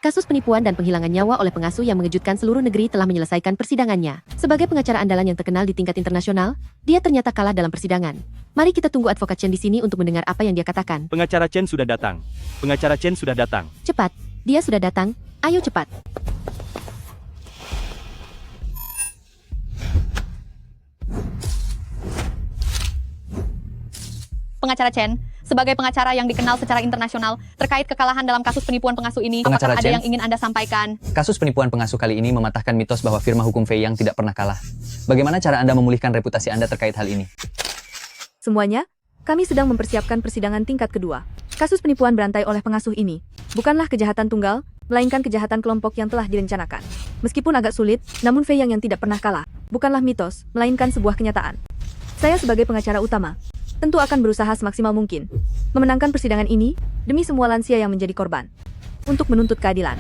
Kasus penipuan dan penghilangan nyawa oleh pengasuh yang mengejutkan seluruh negeri telah menyelesaikan persidangannya. Sebagai pengacara andalan yang terkenal di tingkat internasional, dia ternyata kalah dalam persidangan. Mari kita tunggu advokat Chen di sini untuk mendengar apa yang dia katakan. Pengacara Chen sudah datang. Pengacara Chen sudah datang. Cepat, dia sudah datang. Ayo cepat. Pengacara Chen, sebagai pengacara yang dikenal secara internasional terkait kekalahan dalam kasus penipuan pengasuh ini, Pengacara apakah ada Chen, yang ingin Anda sampaikan? Kasus penipuan pengasuh kali ini mematahkan mitos bahwa firma hukum Fei Yang tidak pernah kalah. Bagaimana cara Anda memulihkan reputasi Anda terkait hal ini? Semuanya, kami sedang mempersiapkan persidangan tingkat kedua. Kasus penipuan berantai oleh pengasuh ini bukanlah kejahatan tunggal, melainkan kejahatan kelompok yang telah direncanakan. Meskipun agak sulit, namun Fei Yang tidak pernah kalah bukanlah mitos, melainkan sebuah kenyataan. Saya sebagai pengacara utama tentu akan berusaha semaksimal mungkin memenangkan persidangan ini demi semua lansia yang menjadi korban untuk menuntut keadilan.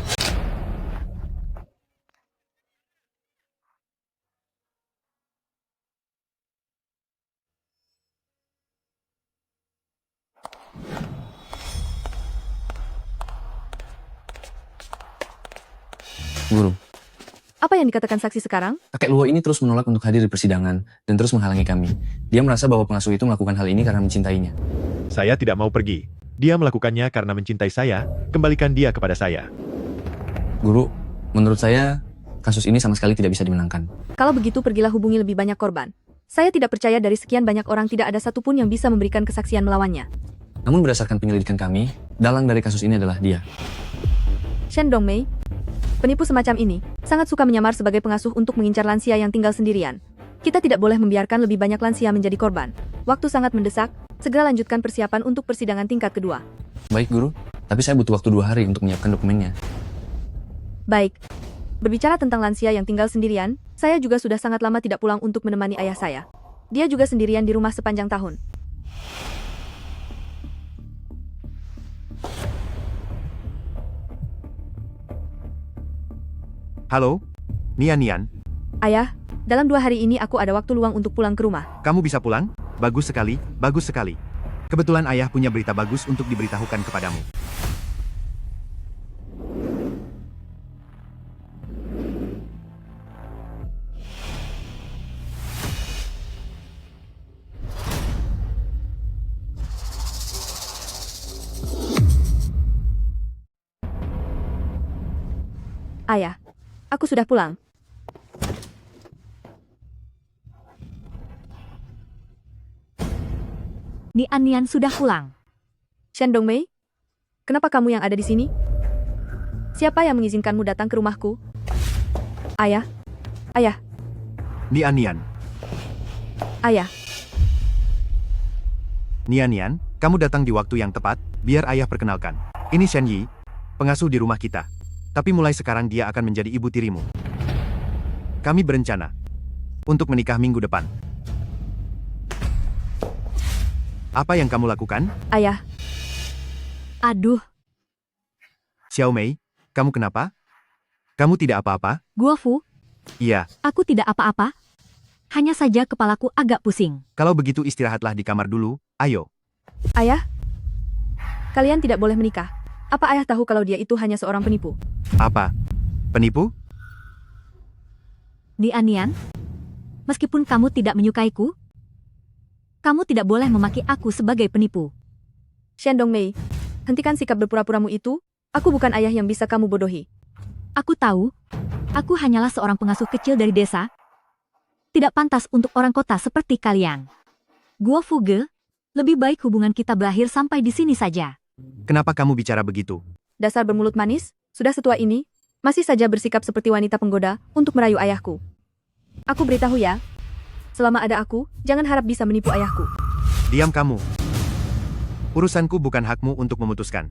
Guru, Apa yang dikatakan saksi sekarang? kakek Luo ini terus menolak untuk hadir di persidangan dan terus menghalangi kami. Dia merasa bahwa pengasuh itu melakukan hal ini karena mencintainya. Saya tidak mau pergi. Dia melakukannya karena mencintai saya, kembalikan dia kepada saya. Guru, menurut saya, kasus ini sama sekali tidak bisa dimenangkan. Kalau begitu pergilah hubungi lebih banyak korban. Saya tidak percaya dari sekian banyak orang tidak ada satupun yang bisa memberikan kesaksian melawannya. Namun berdasarkan penyelidikan kami, dalang dari kasus ini adalah dia. Shen Dongmei, penipu semacam ini sangat suka menyamar sebagai pengasuh untuk mengincar lansia yang tinggal sendirian. Kita tidak boleh membiarkan lebih banyak lansia menjadi korban. Waktu sangat mendesak, segera lanjutkan persiapan untuk persidangan tingkat kedua. Baik, Guru. Tapi saya butuh waktu 2 hari untuk menyiapkan dokumennya. Baik. Berbicara tentang lansia yang tinggal sendirian, saya juga sudah sangat lama tidak pulang untuk menemani ayah saya. Dia juga sendirian di rumah sepanjang tahun. Halo? Nian. Ayah, dalam 2 hari ini aku ada waktu luang untuk pulang ke rumah. Kamu bisa pulang? Bagus sekali, bagus sekali. Kebetulan ayah punya berita bagus untuk diberitahukan kepadamu. Ayah, aku sudah pulang. Nian sudah pulang. Shen Dongmei, kenapa kamu yang ada di sini? Siapa yang mengizinkanmu datang ke rumahku? Ayah, ayah, Nian. ayah. Nian, kamu datang di waktu yang tepat, biar ayah perkenalkan. Ini Shen Yi, pengasuh di rumah kita. Tapi mulai sekarang dia akan menjadi ibu tirimu. Kami berencana untuk menikah minggu depan. Apa yang kamu lakukan? Ayah, Aduh, Xiao Mei, kamu kenapa? Kamu tidak apa-apa? Guofu, Iya, aku tidak apa-apa. Hanya saja kepalaku agak pusing. kalau begitu istirahatlah di kamar dulu, ayo. ayah. Kalian tidak boleh menikah. Apa ayah tahu kalau dia itu hanya seorang penipu? Apa? Penipu? Nian, meskipun kamu tidak menyukaiku, kamu tidak boleh memaki aku sebagai penipu. Shen Dongmei, hentikan sikap berpura-puramu itu. Aku bukan ayah yang bisa kamu bodohi. Aku tahu, aku hanyalah seorang pengasuh kecil dari desa. Tidak pantas untuk orang kota seperti kalian. Guofu Ge, lebih baik hubungan kita berakhir sampai di sini saja. Kenapa kamu bicara begitu? Dasar bermulut manis, sudah setua ini, masih saja bersikap seperti wanita penggoda untuk merayu ayahku. Aku beritahu ya, selama ada aku, jangan harap bisa menipu ayahku. Diam kamu. Urusanku bukan hakmu untuk memutuskan.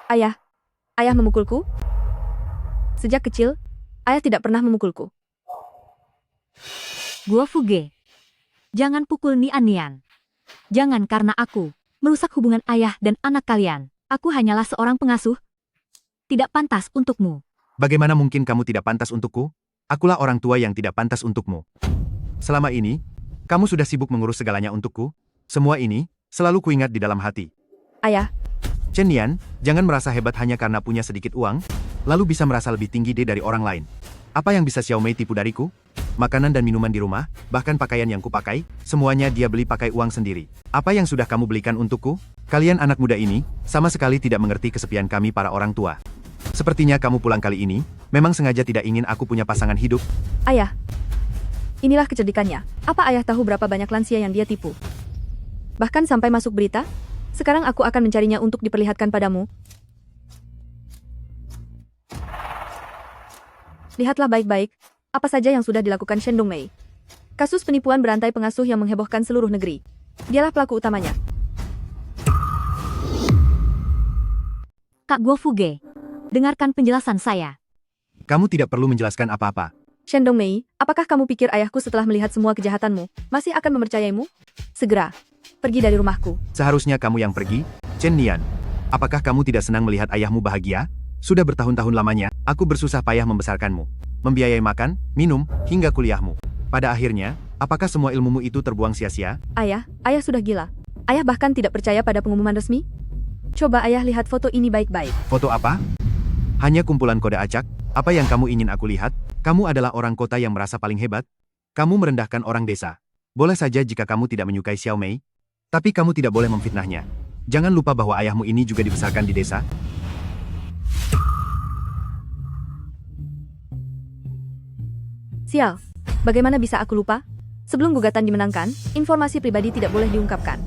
Ayah, ayah memukulku? Sejak kecil, ayah tidak pernah memukulku. Guofu Ge, jangan pukul Nian. Jangan karena aku merusak hubungan ayah dan anak kalian. Aku hanyalah seorang pengasuh. Tidak pantas untukmu. Bagaimana mungkin kamu tidak pantas untukku? Akulah orang tua yang tidak pantas untukmu. Selama ini, kamu sudah sibuk mengurus segalanya untukku. Semua ini, selalu kuingat di dalam hati. Ayah, Chen Nian, jangan merasa hebat hanya karena punya sedikit uang, lalu bisa merasa lebih tinggi dari orang lain. Apa yang bisa Xiao Mei tipu dariku? Makanan dan minuman di rumah, bahkan pakaian yang kupakai, semuanya dia beli pakai uang sendiri. Apa yang sudah kamu belikan untukku? Kalian anak muda ini, sama sekali tidak mengerti kesepian kami para orang tua. Sepertinya kamu pulang kali ini, memang sengaja tidak ingin aku punya pasangan hidup. Ayah, inilah kecerdikannya. Apa ayah tahu berapa banyak lansia yang dia tipu? Bahkan sampai masuk berita? Sekarang aku akan mencarinya untuk diperlihatkan padamu. Lihatlah baik-baik, apa saja yang sudah dilakukan Shen Dongmei. Kasus penipuan berantai pengasuh yang menghebohkan seluruh negeri. Dialah pelaku utamanya. Kak Guo Fuge, dengarkan penjelasan saya. Kamu tidak perlu menjelaskan apa-apa. Shen Dongmei, apakah kamu pikir ayahku setelah melihat semua kejahatanmu, masih akan mempercayaimu? Segera, pergi dari rumahku. Seharusnya kamu yang pergi, Chen Nian. Apakah kamu tidak senang melihat ayahmu bahagia? Sudah bertahun-tahun lamanya, aku bersusah payah membesarkanmu. Membiayai makan, minum, hingga kuliahmu. Pada akhirnya, apakah semua ilmumu itu terbuang sia-sia? Ayah sudah gila. Ayah bahkan tidak percaya pada pengumuman resmi. Coba ayah lihat foto ini baik-baik. Foto apa? Hanya kumpulan kode acak? Apa yang kamu ingin aku lihat? Kamu adalah orang kota yang merasa paling hebat. Kamu merendahkan orang desa. Boleh saja jika kamu tidak menyukai Xiao Mei, tapi kamu tidak boleh memfitnahnya. Jangan lupa bahwa ayahmu ini juga dibesarkan di desa. Sial, bagaimana bisa aku lupa? Sebelum gugatan dimenangkan, informasi pribadi tidak boleh diungkapkan.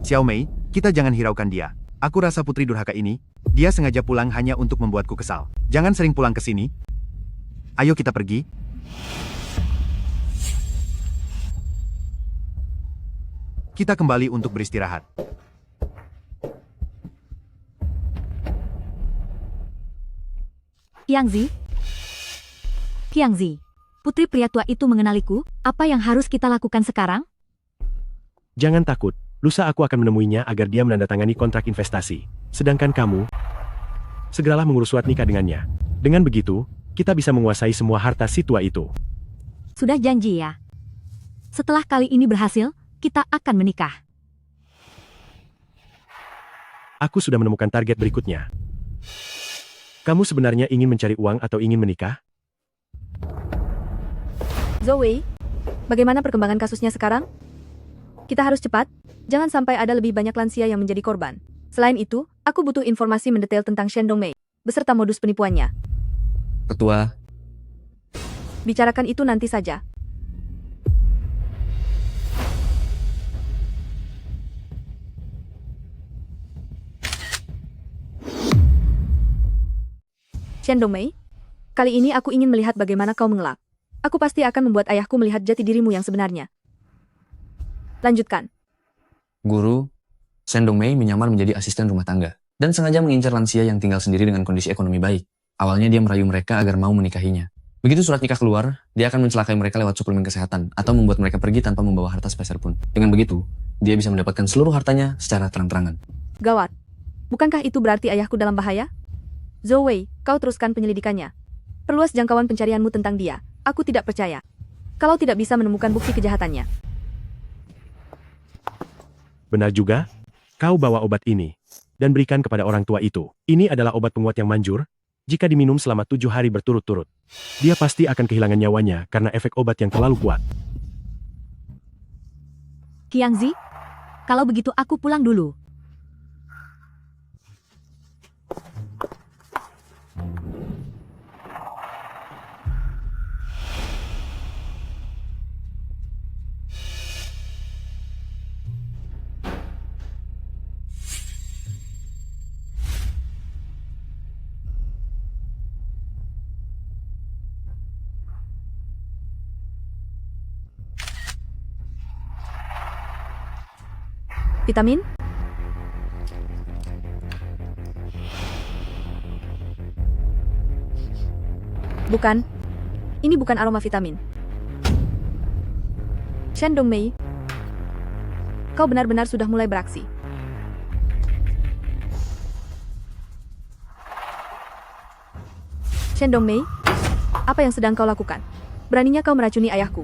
Xiao Mei, kita jangan hiraukan dia. Aku rasa putri durhaka ini, dia sengaja pulang hanya untuk membuatku kesal. Jangan sering pulang ke sini. Ayo kita pergi. Kita kembali untuk beristirahat. Qiangzi, putri pria tua itu mengenaliku, apa yang harus kita lakukan sekarang? Jangan takut, lusa aku akan menemuinya agar dia menandatangani kontrak investasi. Sedangkan kamu, segeralah mengurus surat nikah dengannya. Dengan begitu, kita bisa menguasai semua harta si tua itu. Sudah janji ya. Setelah kali ini berhasil, kita akan menikah. Aku sudah menemukan target berikutnya. Kamu sebenarnya ingin mencari uang atau ingin menikah? Zhou Wei, bagaimana perkembangan kasusnya sekarang? Kita harus cepat, jangan sampai ada lebih banyak lansia yang menjadi korban. Selain itu, aku butuh informasi mendetail tentang Shen Dongmei, beserta modus penipuannya. Ketua, Bicarakan itu nanti saja. Shen Dongmei, kali ini aku ingin melihat bagaimana kau mengelak. Aku pasti akan membuat ayahku melihat jati dirimu yang sebenarnya. Lanjutkan. Guru, Shen Dongmei menyamar menjadi asisten rumah tangga dan sengaja mengincar lansia yang tinggal sendiri dengan kondisi ekonomi baik. Awalnya dia merayu mereka agar mau menikahinya. Begitu surat nikah keluar, dia akan mencelakai mereka lewat suplemen kesehatan atau membuat mereka pergi tanpa membawa harta sepeser pun. Dengan begitu, dia bisa mendapatkan seluruh hartanya secara terang-terangan. Gawat. Bukankah itu berarti ayahku dalam bahaya? Zhou Wei, kau teruskan penyelidikannya. Perluas jangkauan pencarianmu tentang dia. Aku tidak percaya. Kalau tidak bisa menemukan bukti kejahatannya. Benar juga, kau bawa obat ini dan berikan kepada orang tua itu. Ini adalah obat penguat yang manjur. Jika diminum selama 7 hari berturut-turut, dia pasti akan kehilangan nyawanya karena efek obat yang terlalu kuat. Qiangzi, kalau begitu aku pulang dulu. Vitamin? Bukan. Ini bukan aroma vitamin. Shen Dongmei, kau benar-benar sudah mulai beraksi. Shen Dongmei, apa yang sedang kau lakukan? Beraninya kau meracuni ayahku?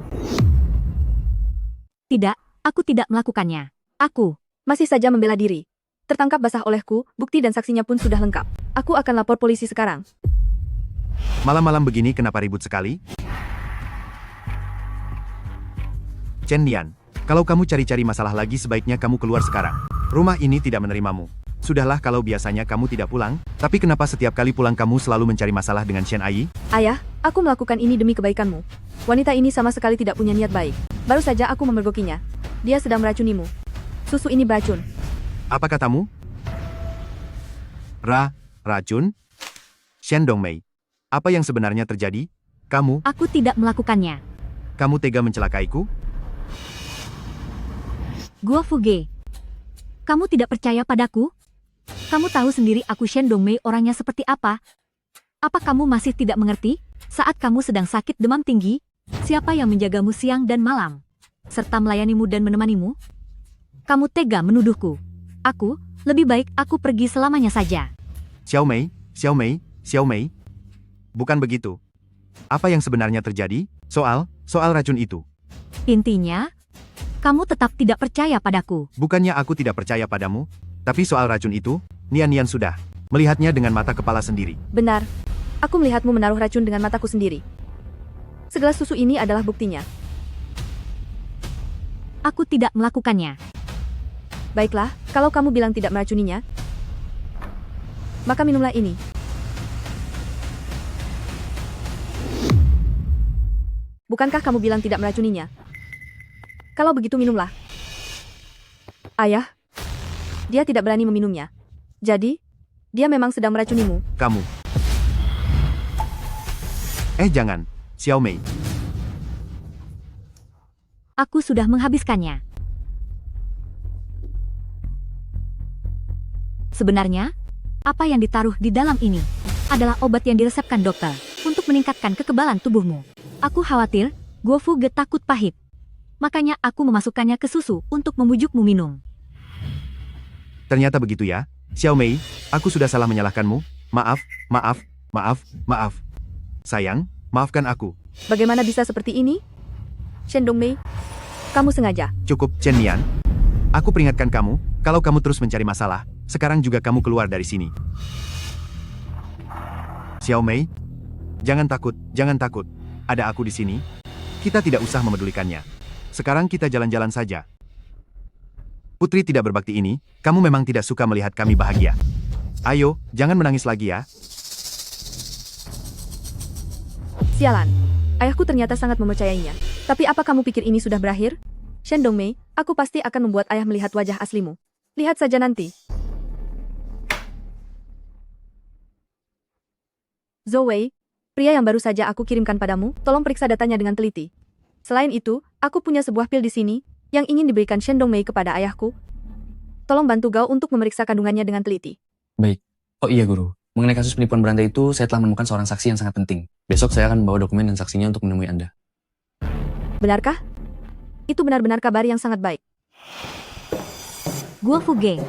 Tidak, aku tidak melakukannya. Aku masih saja membela diri. tertangkap basah olehku, bukti dan saksinya pun sudah lengkap. Aku akan lapor polisi sekarang. Malam-malam begini kenapa ribut sekali? Chen Nian, kalau kamu cari-cari masalah lagi sebaiknya kamu keluar sekarang. Rumah ini tidak menerimamu. Sudahlah kalau biasanya kamu tidak pulang, tapi kenapa setiap kali pulang kamu selalu mencari masalah dengan Shen Ai? Ayah, aku melakukan ini demi kebaikanmu. Wanita ini sama sekali tidak punya niat baik. Baru saja aku memergokinya. Dia sedang meracunimu. Susu ini beracun. Apa katamu? Racun? Shen Dongmei, apa yang sebenarnya terjadi? Kamu Aku tidak melakukannya. tega mencelakaiku? Gua Fuge. Kamu tidak percaya padaku? Kamu tahu sendiri aku Shen Dongmei orangnya seperti apa? Apa kamu masih tidak mengerti? Saat kamu sedang sakit demam tinggi, siapa yang menjagamu siang dan malam? Serta melayanimu dan menemanimu? Kamu tega menuduhku. Lebih baik aku pergi selamanya saja. Xiao Mei. Bukan begitu. Apa yang sebenarnya terjadi? Soal racun itu. Intinya, kamu tetap tidak percaya padaku. Bukannya aku tidak percaya padamu, tapi soal racun itu, Nian sudah melihatnya dengan mata kepala sendiri. Benar. Aku melihatmu menaruh racun dengan mataku sendiri. Segelas susu ini adalah buktinya. Aku tidak melakukannya. Baiklah, kalau kamu bilang tidak meracuninya, maka minumlah ini. Bukankah kamu bilang tidak meracuninya? Kalau begitu minumlah. Ayah, dia tidak berani meminumnya. Jadi, dia memang sedang meracunimu. Kamu. Jangan, Xiao Mei. Aku sudah menghabiskannya. Sebenarnya, apa yang ditaruh di dalam ini adalah obat yang diresepkan dokter untuk meningkatkan kekebalan tubuhmu. Aku khawatir, Guo Fuge takut pahit. Makanya aku memasukkannya ke susu untuk membujukmu minum. Ternyata begitu ya. Xiao Mei, aku sudah salah menyalahkanmu. Maaf. Sayang, maafkan aku. Bagaimana bisa seperti ini? Shen Dongmei, kamu sengaja. Cukup, Chen Nian. Aku peringatkan kamu, kalau kamu terus mencari masalah, sekarang juga kamu keluar dari sini. Xiao Mei, jangan takut. Ada aku di sini. Kita tidak usah memedulikannya. Sekarang kita jalan-jalan saja. Putri tidak berbakti ini, kamu memang tidak suka melihat kami bahagia. Ayo, jangan menangis lagi ya. Sialan. Ayahku ternyata sangat mempercayainya. Tapi apa kamu pikir ini sudah berakhir? Shen Dongmei, aku pasti akan membuat ayah melihat wajah aslimu. Lihat saja nanti. Zhou Wei, pria yang baru saja aku kirimkan padamu, tolong periksa datanya dengan teliti. Selain itu, aku punya sebuah pil di sini, yang ingin diberikan Shen Dongmei kepada ayahku. Tolong bantu Gao untuk memeriksa kandungannya dengan teliti. Baik. Oh iya guru, mengenai kasus penipuan berantai itu, saya telah menemukan seorang saksi yang sangat penting. Besok saya akan membawa dokumen dan saksinya untuk menemui Anda. Benarkah? Itu benar-benar kabar yang sangat baik. Guo Fuge.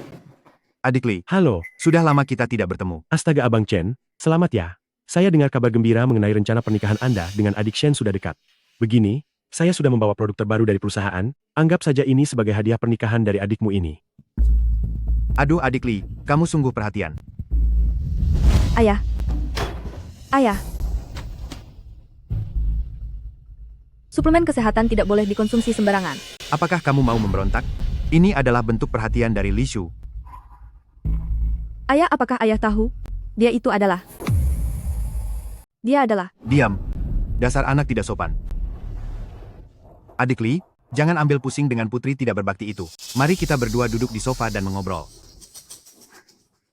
Adik Li, Halo, sudah lama kita tidak bertemu. astaga Abang Chen, selamat ya. Saya dengar kabar gembira mengenai rencana pernikahan Anda dengan adik Shen sudah dekat. Begini, saya sudah membawa produk terbaru dari perusahaan, anggap saja ini sebagai hadiah pernikahan dari adikmu ini. Aduh adik Li, kamu sungguh perhatian. Ayah. Suplemen kesehatan tidak boleh dikonsumsi sembarangan. Apakah kamu mau memberontak? Ini adalah bentuk perhatian dari Li Shu. Ayah, apakah ayah tahu? Dia adalah. Diam. Dasar anak tidak sopan. Adik Li, jangan ambil pusing dengan putri tidak berbakti itu. Mari kita berdua duduk di sofa dan mengobrol.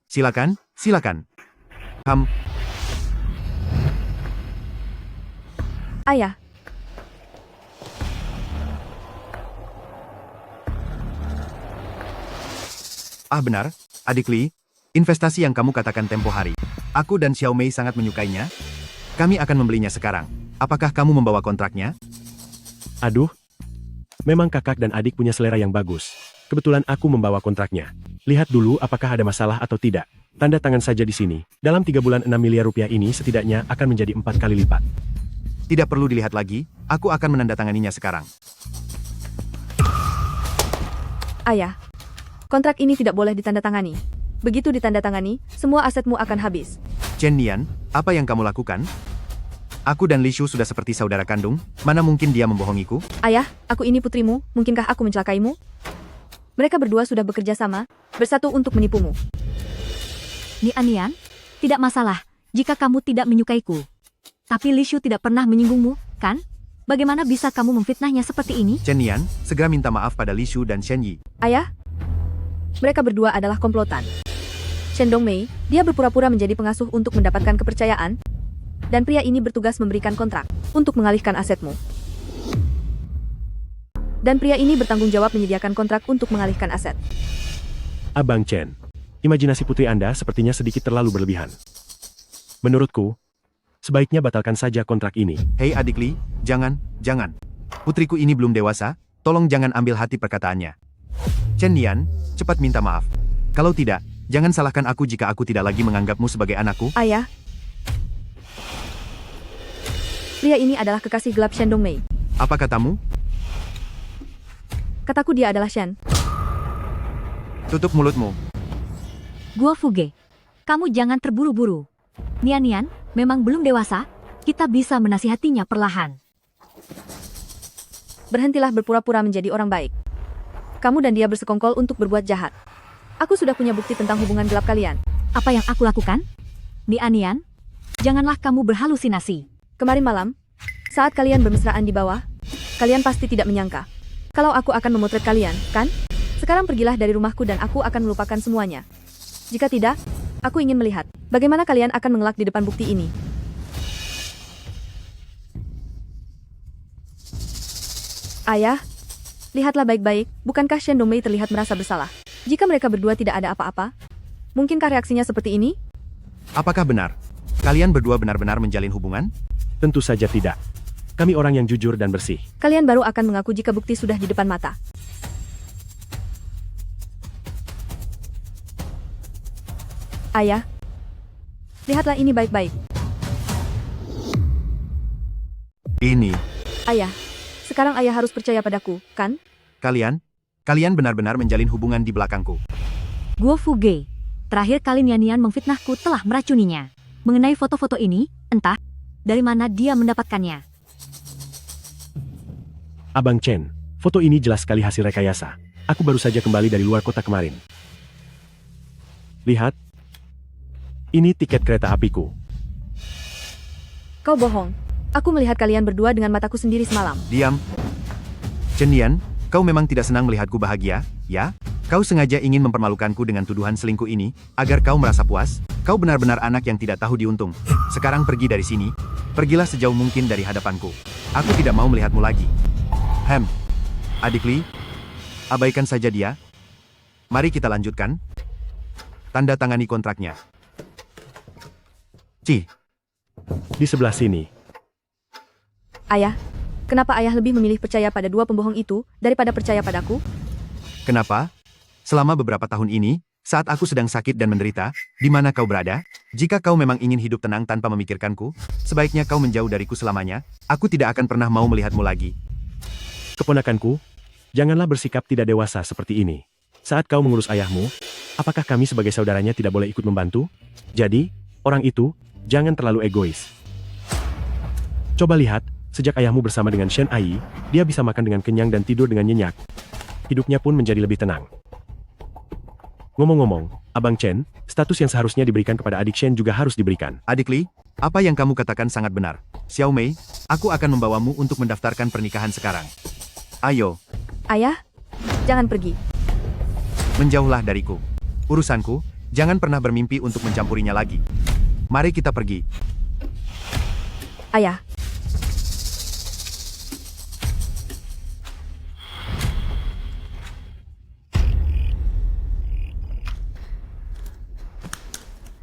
Silakan. Ayah. Benar, adik Li, investasi yang kamu katakan tempo hari. Aku dan Xiao Mei sangat menyukainya. Kami akan membelinya sekarang. Apakah kamu membawa kontraknya? Aduh, memang kakak dan adik punya selera yang bagus. Kebetulan aku membawa kontraknya. Lihat dulu apakah ada masalah atau tidak. Tanda tangan saja di sini. Dalam 3 bulan 6 miliar rupiah ini setidaknya akan menjadi 4 kali lipat. Tidak perlu dilihat lagi, aku akan menandatanganinya sekarang. Ayah. Kontrak ini tidak boleh ditandatangani. Begitu ditandatangani, semua asetmu akan habis. Chen Nian, apa yang kamu lakukan? Aku dan Li Shu sudah seperti saudara kandung, mana mungkin dia membohongiku? Ayah, aku ini putrimu, mungkinkah aku mencelakaimu? Mereka berdua sudah bekerja sama, bersatu untuk menipumu. Nian, tidak masalah jika kamu tidak menyukaiku. Tapi Li Shu tidak pernah menyinggungmu, kan? Bagaimana bisa kamu memfitnahnya seperti ini? Chen Nian, segera minta maaf pada Li Shu dan Shen Yi. Ayah, mereka berdua adalah komplotan. Shen Dongmei, dia berpura-pura menjadi pengasuh untuk mendapatkan kepercayaan, dan pria ini bertugas memberikan kontrak untuk mengalihkan asetmu. Dan pria ini bertanggung jawab menyediakan kontrak untuk mengalihkan aset. Abang Chen, imajinasi putri Anda sepertinya sedikit terlalu berlebihan. Menurutku, sebaiknya batalkan saja kontrak ini. Hei adik Li, jangan. Putriku ini belum dewasa, tolong jangan ambil hati perkataannya. Chen Nian, cepat minta maaf. Kalau tidak, jangan salahkan aku jika aku tidak lagi menganggapmu sebagai anakku. Ayah, pria ini adalah kekasih gelap Shen Dongmei. Apa katamu? Kataku dia adalah Shen. Tutup mulutmu. Gua Fuge, kamu jangan terburu-buru. Nian, memang belum dewasa, kita bisa menasihatinya perlahan. Berhentilah berpura-pura menjadi orang baik. Kamu dan dia bersekongkol untuk berbuat jahat. Aku sudah punya bukti tentang hubungan gelap kalian. Apa yang aku lakukan? Nian, janganlah kamu berhalusinasi. Kemarin malam, saat kalian bermesraan di bawah, kalian pasti tidak menyangka kalau aku akan memotret kalian, kan? Sekarang pergilah dari rumahku dan aku akan melupakan semuanya. Jika tidak, aku ingin melihat bagaimana kalian akan mengelak di depan bukti ini. Ayah, lihatlah baik-baik, bukankah Shen Dongmei terlihat merasa bersalah? Jika mereka berdua tidak ada apa-apa, mungkinkah reaksinya seperti ini? Apakah benar? Kalian berdua benar-benar menjalin hubungan? Tentu saja tidak. Kami orang yang jujur dan bersih. Kalian baru akan mengaku jika bukti sudah di depan mata. Ayah, lihatlah ini baik-baik. Ini, Ayah, sekarang ayah harus percaya padaku, kan? kalian benar-benar menjalin hubungan di belakangku. Gua Fuge, terakhir kali Nian memfitnahku telah meracuninya. Mengenai foto-foto ini, entah dari mana dia mendapatkannya. Abang Chen, foto ini jelas sekali hasil rekayasa. Aku baru saja kembali dari luar kota kemarin. Lihat. Ini tiket kereta apiku. Kau bohong. Aku melihat kalian berdua dengan mataku sendiri semalam. Diam. Chen Nian, kau memang tidak senang melihatku bahagia, ya? Kau sengaja ingin mempermalukanku dengan tuduhan selingkuh ini, agar kau merasa puas? Kau benar-benar anak yang tidak tahu diuntung. Sekarang pergi dari sini. Pergilah sejauh mungkin dari hadapanku. Aku tidak mau melihatmu lagi. Adik Li, abaikan saja dia. Mari kita lanjutkan. Tanda tangani kontraknya. Di sebelah sini. Ayah, kenapa ayah lebih memilih percaya pada dua pembohong itu daripada percaya padaku? Kenapa? Selama beberapa tahun ini, saat aku sedang sakit dan menderita, di mana kau berada? Jika kau memang ingin hidup tenang tanpa memikirkanku, sebaiknya kau menjauh dariku selamanya. Aku tidak akan pernah mau melihatmu lagi. Keponakanku, janganlah bersikap tidak dewasa seperti ini. Saat kau mengurus ayahmu, apakah kami sebagai saudaranya tidak boleh ikut membantu? Jadi, orang itu, jangan terlalu egois. Coba lihat, sejak ayahmu bersama dengan Shen Ai, dia bisa makan dengan kenyang dan tidur dengan nyenyak. Hidupnya pun menjadi lebih tenang. Ngomong-ngomong, Abang Chen, status yang seharusnya diberikan kepada adik Shen juga harus diberikan. Adik Li, apa yang kamu katakan sangat benar. Xiao Mei, aku akan membawamu untuk mendaftarkan pernikahan sekarang. Ayo, Ayah, jangan pergi. menjauhlah dariku. Urusanku, jangan pernah bermimpi untuk mencampurinya lagi. Mari kita pergi. Ayah.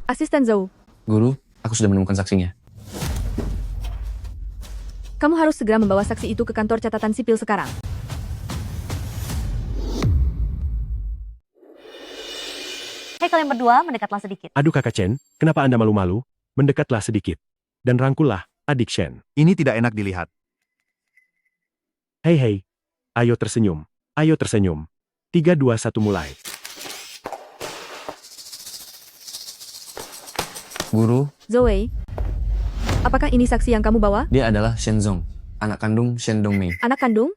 Asisten Zhou, Guru, aku sudah menemukan saksinya. kamu harus segera membawa saksi itu ke kantor catatan sipil sekarang. Hei kalian berdua, mendekatlah sedikit. Aduh kakak Chen, kenapa Anda malu-malu? Mendekatlah sedikit. Dan rangkullah, adik Shen. Ini tidak enak dilihat. Hei, ayo tersenyum. Ayo tersenyum. 3, 2, 1 mulai. Guru, Zoe, apakah ini saksi yang kamu bawa? dia adalah Shen Zong, anak kandung Shen Dongmei. Anak kandung?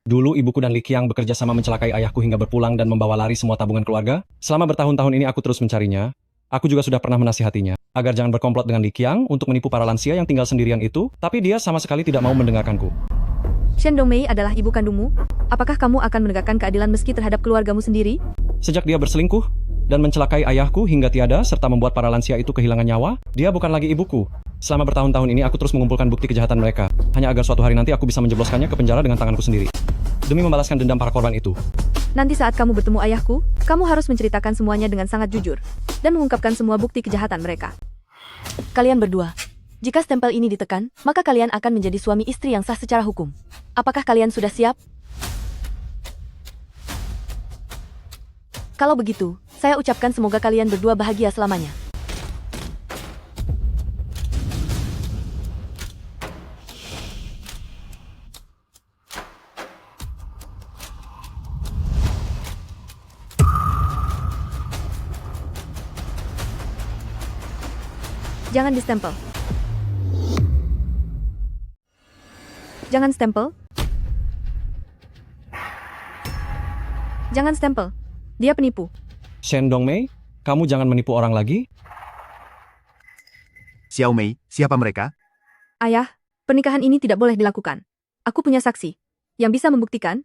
Dulu ibuku dan Li Qiang bekerja sama mencelakai ayahku hingga berpulang dan membawa lari semua tabungan keluarga. Selama bertahun-tahun ini aku terus mencarinya. Aku juga sudah pernah menasihatinya agar jangan berkomplot dengan Li Qiang untuk menipu para lansia yang tinggal sendirian itu, tapi dia sama sekali tidak mau mendengarkanku. Shen Dongmei adalah ibu kandungmu? Apakah kamu akan menegakkan keadilan meski terhadap keluargamu sendiri? Sejak dia berselingkuh dan mencelakai ayahku hingga tiada serta membuat para lansia itu kehilangan nyawa, dia bukan lagi ibuku. Selama bertahun-tahun ini aku terus mengumpulkan bukti kejahatan mereka, hanya agar suatu hari nanti aku bisa menjebloskannya ke penjara dengan tanganku sendiri. Demi membalaskan dendam para korban itu. Nanti saat kamu bertemu ayahku, kamu harus menceritakan semuanya dengan sangat jujur dan mengungkapkan semua bukti kejahatan mereka. Kalian berdua, jika stempel ini ditekan, maka kalian akan menjadi suami istri yang sah secara hukum. Apakah kalian sudah siap? Kalau begitu, saya ucapkan semoga kalian berdua bahagia selamanya. Jangan distempel. Jangan stempel. Jangan stempel. Dia penipu. Shen Dongmei, kamu jangan menipu orang lagi. Xiao Mei, siapa mereka? Ayah, pernikahan ini tidak boleh dilakukan. Aku punya saksi yang bisa membuktikan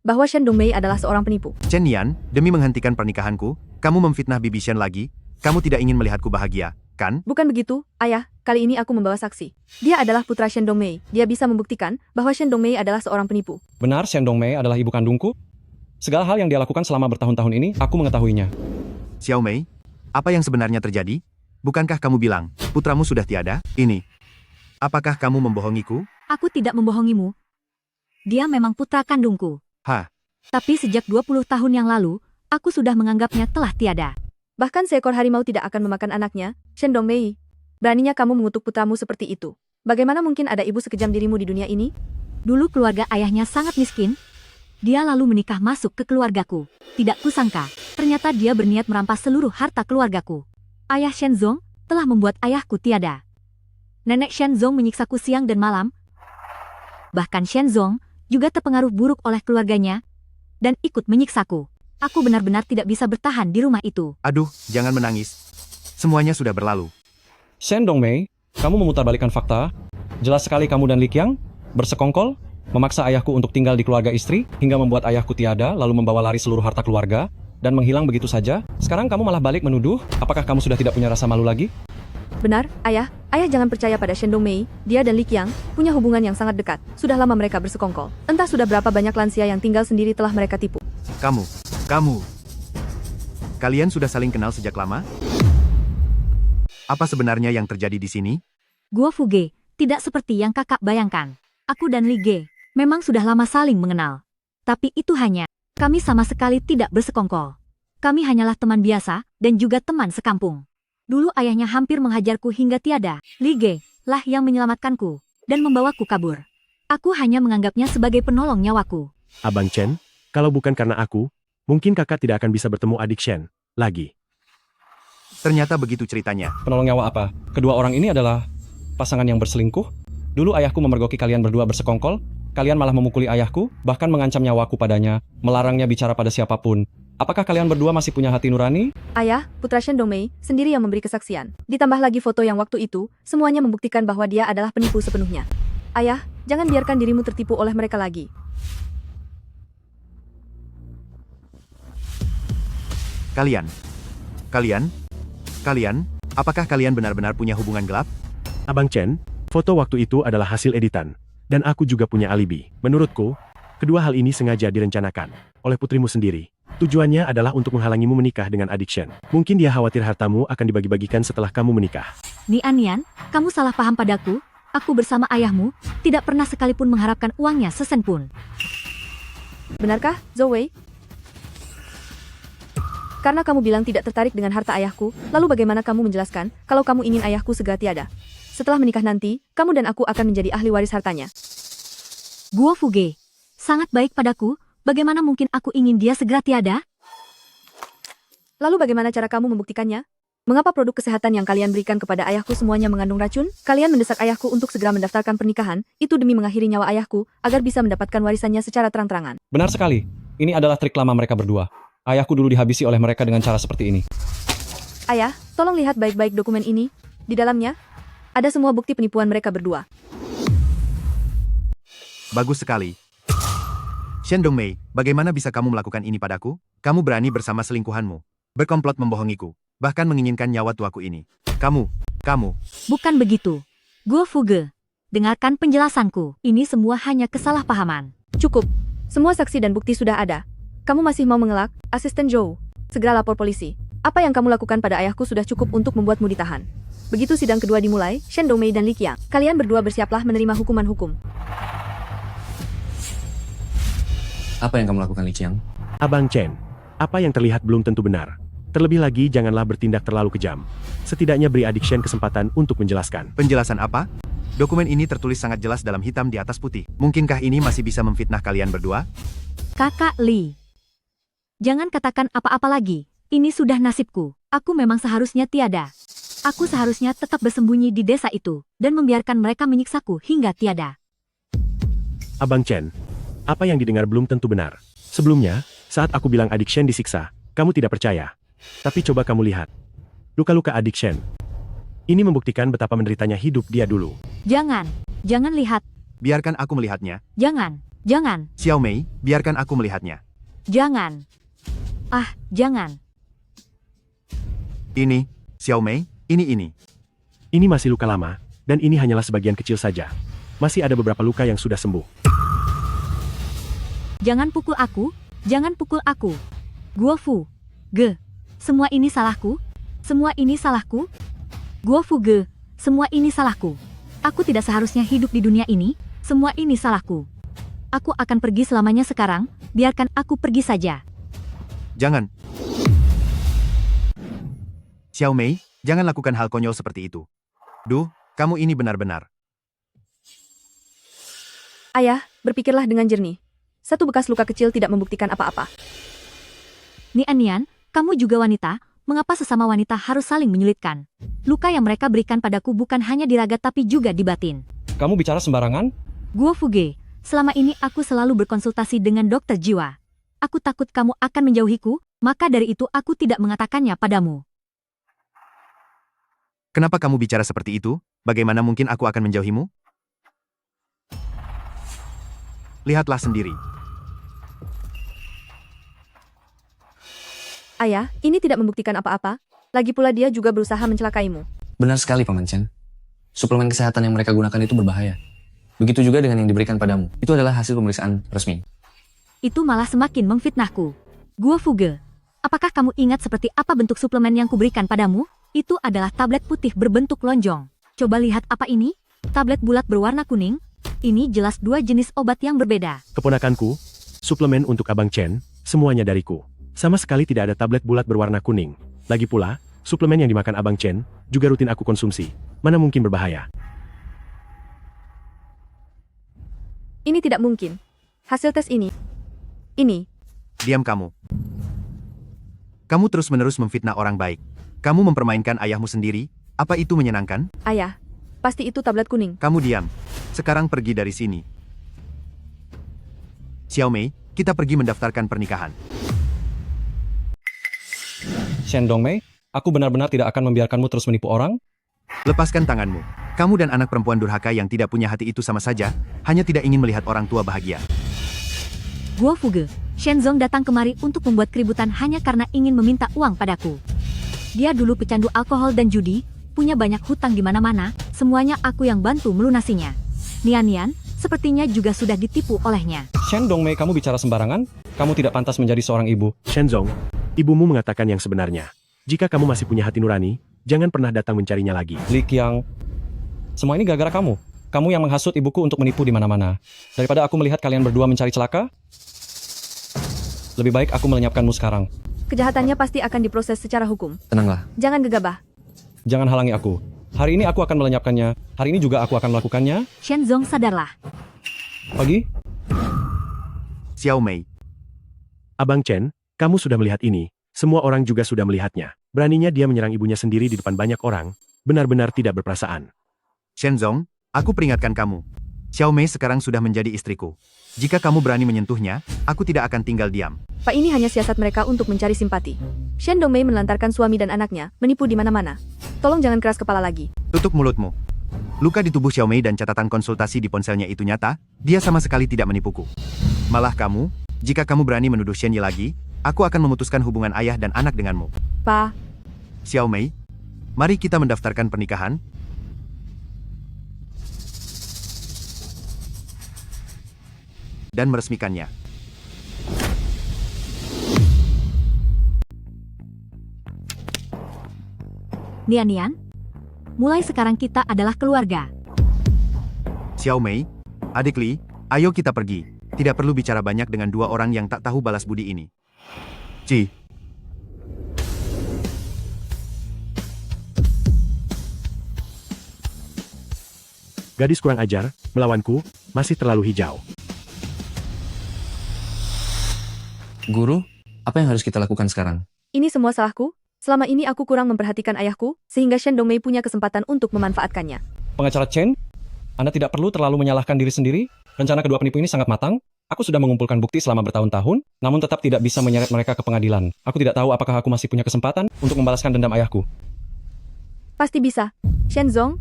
bahwa Shen Dongmei adalah seorang penipu. Chen Yan, demi menghentikan pernikahanku, kamu memfitnah Bibi Shen lagi? Kamu tidak ingin melihatku bahagia, kan? Bukan begitu, ayah. Kali ini aku membawa saksi. Dia adalah putra Shen Dongmei. Dia bisa membuktikan bahwa Shen Dongmei adalah seorang penipu. Benar, Shen Dongmei adalah ibu kandungku. Segala hal yang dia lakukan selama bertahun-tahun ini, aku mengetahuinya. Xiao Mei, apa yang sebenarnya terjadi? Bukankah kamu bilang, putramu sudah tiada? Ini. Apakah kamu membohongiku? Aku tidak membohongimu. Dia memang putra kandungku. Hah? Tapi sejak 20 tahun yang lalu, aku sudah menganggapnya telah tiada. Bahkan seekor harimau tidak akan memakan anaknya, Shen Dongmei. Beraninya kamu mengutuk putramu seperti itu. Bagaimana mungkin ada ibu sekejam dirimu di dunia ini? Dulu keluarga ayahnya sangat miskin. Dia lalu menikah masuk ke keluargaku. Tidak kusangka, ternyata dia berniat merampas seluruh harta keluargaku. Ayah Shen Zong telah membuat ayahku tiada. Nenek Shen Zong menyiksaku siang dan malam. Bahkan Shen Zong juga terpengaruh buruk oleh keluarganya dan ikut menyiksaku. Aku benar-benar tidak bisa bertahan di rumah itu. Aduh, jangan menangis. Semuanya sudah berlalu. Shen Dongmei, kamu memutarbalikkan fakta. Jelas sekali kamu dan Li Qiang bersekongkol, memaksa ayahku untuk tinggal di keluarga istri, hingga membuat ayahku tiada, lalu membawa lari seluruh harta keluarga, dan menghilang begitu saja. Sekarang kamu malah balik menuduh, apakah kamu sudah tidak punya rasa malu lagi? Benar, ayah. Ayah jangan percaya pada Shen Dongmei. Dia dan Li Qiang punya hubungan yang sangat dekat. Sudah lama mereka bersekongkol. Entah sudah berapa banyak lansia yang tinggal sendiri telah mereka tipu. Kamu. Kalian sudah saling kenal sejak lama? Apa sebenarnya yang terjadi di sini? Gua Fuge, tidak seperti yang kakak bayangkan. Aku dan Li Ge memang sudah lama saling mengenal. Tapi itu hanya, kami sama sekali tidak bersekongkol. Kami hanyalah teman biasa dan juga teman sekampung. Dulu ayahnya hampir menghajarku hingga tiada. Li Ge lah yang menyelamatkanku dan membawaku kabur. Aku hanya menganggapnya sebagai penolong nyawaku. Abang Chen, kalau bukan karena aku, mungkin kakak tidak akan bisa bertemu adik Shen lagi. Ternyata begitu ceritanya. Penolong nyawa apa? Kedua orang ini adalah pasangan yang berselingkuh. Dulu ayahku memergoki kalian berdua bersekongkol. Kalian malah memukuli ayahku, bahkan mengancam nyawaku padanya, melarangnya bicara pada siapapun. Apakah kalian berdua masih punya hati nurani? Ayah, putra Shen Dongmei sendiri yang memberi kesaksian. Ditambah lagi foto yang waktu itu, semuanya membuktikan bahwa dia adalah penipu sepenuhnya. Ayah, jangan biarkan dirimu tertipu oleh mereka lagi. Kalian, apakah kalian benar-benar punya hubungan gelap? Abang Chen, foto waktu itu adalah hasil editan. Dan aku juga punya alibi. Menurutku, kedua hal ini sengaja direncanakan oleh putrimu sendiri. Tujuannya adalah untuk menghalangimu menikah dengan adik Shen. Mungkin dia khawatir hartamu akan dibagi-bagikan setelah kamu menikah. Nian, kamu salah paham padaku. Aku bersama ayahmu tidak pernah sekalipun mengharapkan uangnya sesen pun. Benarkah, Zoe? Karena kamu bilang tidak tertarik dengan harta ayahku, lalu bagaimana kamu menjelaskan kalau kamu ingin ayahku segera tiada? Setelah menikah nanti, kamu dan aku akan menjadi ahli waris hartanya. Gua Fuge sangat baik padaku, bagaimana mungkin aku ingin dia segera tiada? Lalu bagaimana cara kamu membuktikannya? Mengapa produk kesehatan yang kalian berikan kepada ayahku semuanya mengandung racun? Kalian mendesak ayahku untuk segera mendaftarkan pernikahan, itu demi mengakhiri nyawa ayahku, agar bisa mendapatkan warisannya secara terang-terangan. Benar sekali. Ini adalah trik lama mereka berdua. Ayahku dulu dihabisi oleh mereka dengan cara seperti ini. Ayah, tolong lihat baik-baik dokumen ini. Di dalamnya, ada semua bukti penipuan mereka berdua. Bagus sekali. Shen Dongmei, bagaimana bisa kamu melakukan ini padaku? Kamu berani bersama selingkuhanmu, berkomplot membohongiku, bahkan menginginkan nyawa tuaku ini. Kamu. Bukan begitu. Guo Fuge, dengarkan penjelasanku. Ini semua hanya kesalahpahaman. Cukup. Semua saksi dan bukti sudah ada. Kamu masih mau mengelak, Asisten Zhou? Segera lapor polisi. Apa yang kamu lakukan pada ayahku sudah cukup untuk membuatmu ditahan. Begitu sidang kedua dimulai, Shen Dongmei dan Li Qiang, kalian berdua bersiaplah menerima hukuman hukum. Apa yang kamu lakukan, Li Qiang? Abang Chen, apa yang terlihat belum tentu benar. Terlebih lagi janganlah bertindak terlalu kejam. Setidaknya beri adik Shen kesempatan untuk menjelaskan. Penjelasan apa? Dokumen ini tertulis sangat jelas dalam hitam di atas putih. Mungkinkah ini masih bisa memfitnah kalian berdua? Kakak Li, jangan katakan apa-apa lagi. Ini sudah nasibku. Aku memang seharusnya tiada. Aku seharusnya tetap bersembunyi di desa itu, dan membiarkan mereka menyiksaku hingga tiada. Abang Chen, apa yang didengar belum tentu benar. Sebelumnya, saat aku bilang adik Shen disiksa, kamu tidak percaya. Tapi coba kamu lihat. Luka-luka adik Shen. Ini membuktikan betapa menderitanya hidup dia dulu. Jangan lihat. Biarkan aku melihatnya. Jangan. Xiao Mei, biarkan aku melihatnya. Jangan. Jangan. Ini, Xiao Mei, ini. Ini masih luka lama, dan ini hanyalah sebagian kecil saja. Masih ada beberapa luka yang sudah sembuh. Jangan pukul aku. Guo Fuge, semua ini salahku. Guo Fuge, semua ini salahku. Aku tidak seharusnya hidup di dunia ini. Semua ini salahku. Aku akan pergi selamanya sekarang. Biarkan aku pergi saja. Jangan. Xiao Mei, jangan lakukan hal konyol seperti itu. Duh, kamu ini benar-benar. Ayah, berpikirlah dengan jernih. Satu bekas luka kecil tidak membuktikan apa-apa. Nian, kamu juga wanita. Mengapa sesama wanita harus saling menyulitkan? Luka yang mereka berikan padaku bukan hanya di raga tapi juga di batin. Kamu bicara sembarangan? Guo Fuge, selama ini aku selalu berkonsultasi dengan dokter jiwa. Aku takut kamu akan menjauhiku, maka dari itu aku tidak mengatakannya padamu. Kenapa kamu bicara seperti itu? Bagaimana mungkin aku akan menjauhimu? Lihatlah sendiri. Ayah, ini tidak membuktikan apa-apa. Lagi pula dia juga berusaha mencelakaimu. Benar sekali, Paman Chen. Suplemen kesehatan yang mereka gunakan itu berbahaya. Begitu juga dengan yang diberikan padamu. Itu adalah hasil pemeriksaan resmi. Itu malah semakin memfitnahku. Guo Fuge, apakah kamu ingat seperti apa bentuk suplemen yang kuberikan padamu? Itu adalah tablet putih berbentuk lonjong. Coba lihat apa ini? Tablet bulat berwarna kuning. Ini jelas dua jenis obat yang berbeda. Keponakanku, suplemen untuk Abang Chen, semuanya dariku. Sama sekali tidak ada tablet bulat berwarna kuning. Lagi pula, suplemen yang dimakan Abang Chen juga rutin aku konsumsi. Mana mungkin berbahaya? Ini tidak mungkin. Hasil tes ini. Diam kamu. Kamu terus-menerus memfitnah orang baik. Kamu mempermainkan ayahmu sendiri. Apa itu menyenangkan? Ayah, pasti itu tablet kuning. Kamu diam. Sekarang pergi dari sini. Xiao Mei, kita pergi mendaftarkan pernikahan. Shen Dongmei, aku benar-benar tidak akan membiarkanmu terus menipu orang. Lepaskan tanganmu. Kamu dan anak perempuan durhaka yang tidak punya hati itu sama saja, hanya tidak ingin melihat orang tua bahagia. Guo Fuge, Shenzong datang kemari untuk membuat keributan hanya karena ingin meminta uang padaku. Dia dulu pecandu alkohol dan judi, punya banyak hutang di mana-mana, semuanya aku yang bantu melunasinya. Nian, sepertinya juga sudah ditipu olehnya. Shen Dongmei, kamu bicara sembarangan? Kamu tidak pantas menjadi seorang ibu. Shenzong, ibumu mengatakan yang sebenarnya. Jika kamu masih punya hati nurani, jangan pernah datang mencarinya lagi. Li Qiang, semua ini gara-gara kamu. Kamu yang menghasut ibuku untuk menipu di mana-mana. Daripada aku melihat kalian berdua mencari celaka, lebih baik aku melenyapkanmu sekarang. Kejahatannya pasti akan diproses secara hukum. Tenanglah. Jangan gegabah. Jangan halangi aku. Hari ini aku akan melenyapkannya. Hari ini juga aku akan melakukannya. Shenzong, sadarlah. Pagi? Xiao Mei, Abang Chen, kamu sudah melihat ini. Semua orang juga sudah melihatnya. Beraninya dia menyerang ibunya sendiri di depan banyak orang, benar-benar tidak berperasaan. Shenzong, aku peringatkan kamu. Xiao Mei sekarang sudah menjadi istriku. Jika kamu berani menyentuhnya, aku tidak akan tinggal diam. Pak, ini hanya siasat mereka untuk mencari simpati. Shen Dongmei menelantarkan suami dan anaknya, menipu di mana-mana. Tolong jangan keras kepala lagi. Tutup mulutmu. Luka di tubuh Xiao Mei dan catatan konsultasi di ponselnya itu nyata, dia sama sekali tidak menipuku. Malah kamu, jika kamu berani menuduh Shen Yi lagi, aku akan memutuskan hubungan ayah dan anak denganmu. Pa, Xiao Mei, mari kita mendaftarkan pernikahan. Dan meresmikannya. Nian, mulai sekarang kita adalah keluarga. Xiao Mei, adik Li, ayo kita pergi. Tidak perlu bicara banyak dengan dua orang yang tak tahu balas budi ini. Ci. Gadis kurang ajar, melawanku, masih terlalu hijau. Guru, apa yang harus kita lakukan sekarang? ini semua salahku. Selama ini aku kurang memperhatikan ayahku, sehingga Shen Dongmei punya kesempatan untuk memanfaatkannya. Pengacara Chen, Anda tidak perlu terlalu menyalahkan diri sendiri. Rencana kedua penipu ini sangat matang. Aku sudah mengumpulkan bukti selama bertahun-tahun, namun tetap tidak bisa menyeret mereka ke pengadilan. Aku tidak tahu apakah aku masih punya kesempatan untuk membalaskan dendam ayahku. Pasti bisa. Shenzong,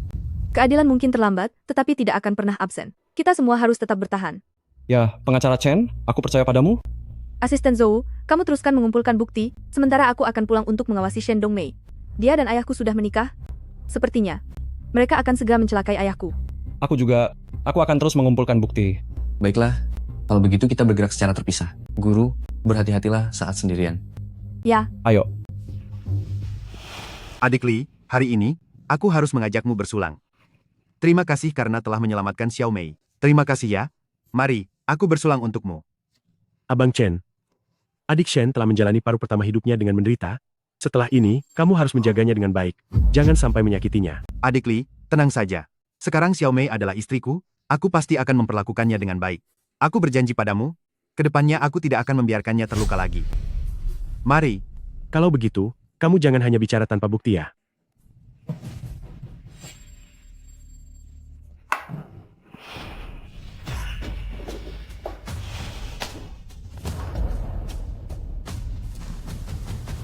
keadilan mungkin terlambat, tetapi tidak akan pernah absen. Kita semua harus tetap bertahan. Ya, pengacara Chen, aku percaya padamu. Asisten Zhou, kamu teruskan mengumpulkan bukti, sementara aku akan pulang untuk mengawasi Shen Dongmei. Dia dan ayahku sudah menikah. Sepertinya, mereka akan segera mencelakai ayahku. Aku akan terus mengumpulkan bukti. Baiklah, kalau begitu kita bergerak secara terpisah. Guru, berhati-hatilah saat sendirian. Ya, Ayo. Adik Li, hari ini, aku harus mengajakmu bersulang. Terima kasih karena telah menyelamatkan Xiao Mei. Terima kasih ya. Mari, aku bersulang untukmu. Abang Chen, adik Shen telah menjalani paruh pertama hidupnya dengan menderita. Setelah ini, kamu harus menjaganya dengan baik. Jangan sampai menyakitinya. Adik Li, tenang saja. Sekarang Xiao Mei adalah istriku, aku pasti akan memperlakukannya dengan baik. Aku berjanji padamu, kedepannya aku tidak akan membiarkannya terluka lagi. Mari. Kalau begitu, kamu jangan hanya bicara tanpa bukti ya.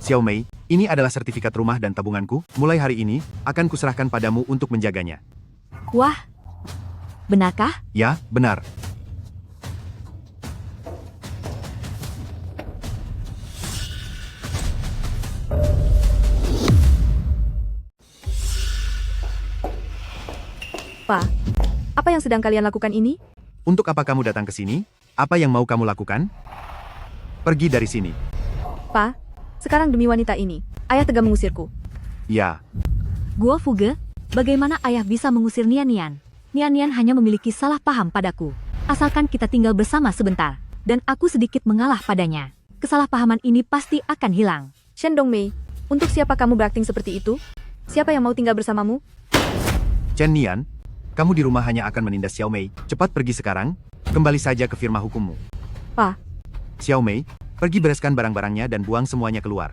Xiao Mei, ini adalah sertifikat rumah dan tabunganku. Mulai hari ini, akan kuserahkan padamu untuk menjaganya. Wah, benarkah? Ya, benar. Pa, apa yang sedang kalian lakukan ini? Untuk apa kamu datang ke sini? Apa yang mau kamu lakukan? Pergi dari sini. Pa, sekarang demi wanita ini, ayah tega mengusirku. Ya, Gua Fuge, bagaimana ayah bisa mengusir Nian? Nian hanya memiliki salah paham padaku. Asalkan kita tinggal bersama sebentar, dan aku sedikit mengalah padanya. Kesalahpahaman ini pasti akan hilang. Shen Dongmei, untuk siapa kamu berakting seperti itu? Siapa yang mau tinggal bersamamu? Chen Nian, kamu di rumah hanya akan menindas Xiao Mei. Cepat pergi sekarang, kembali saja ke firma hukummu. Pa, Xiao Mei, pergi bereskan barang-barangnya dan buang semuanya keluar.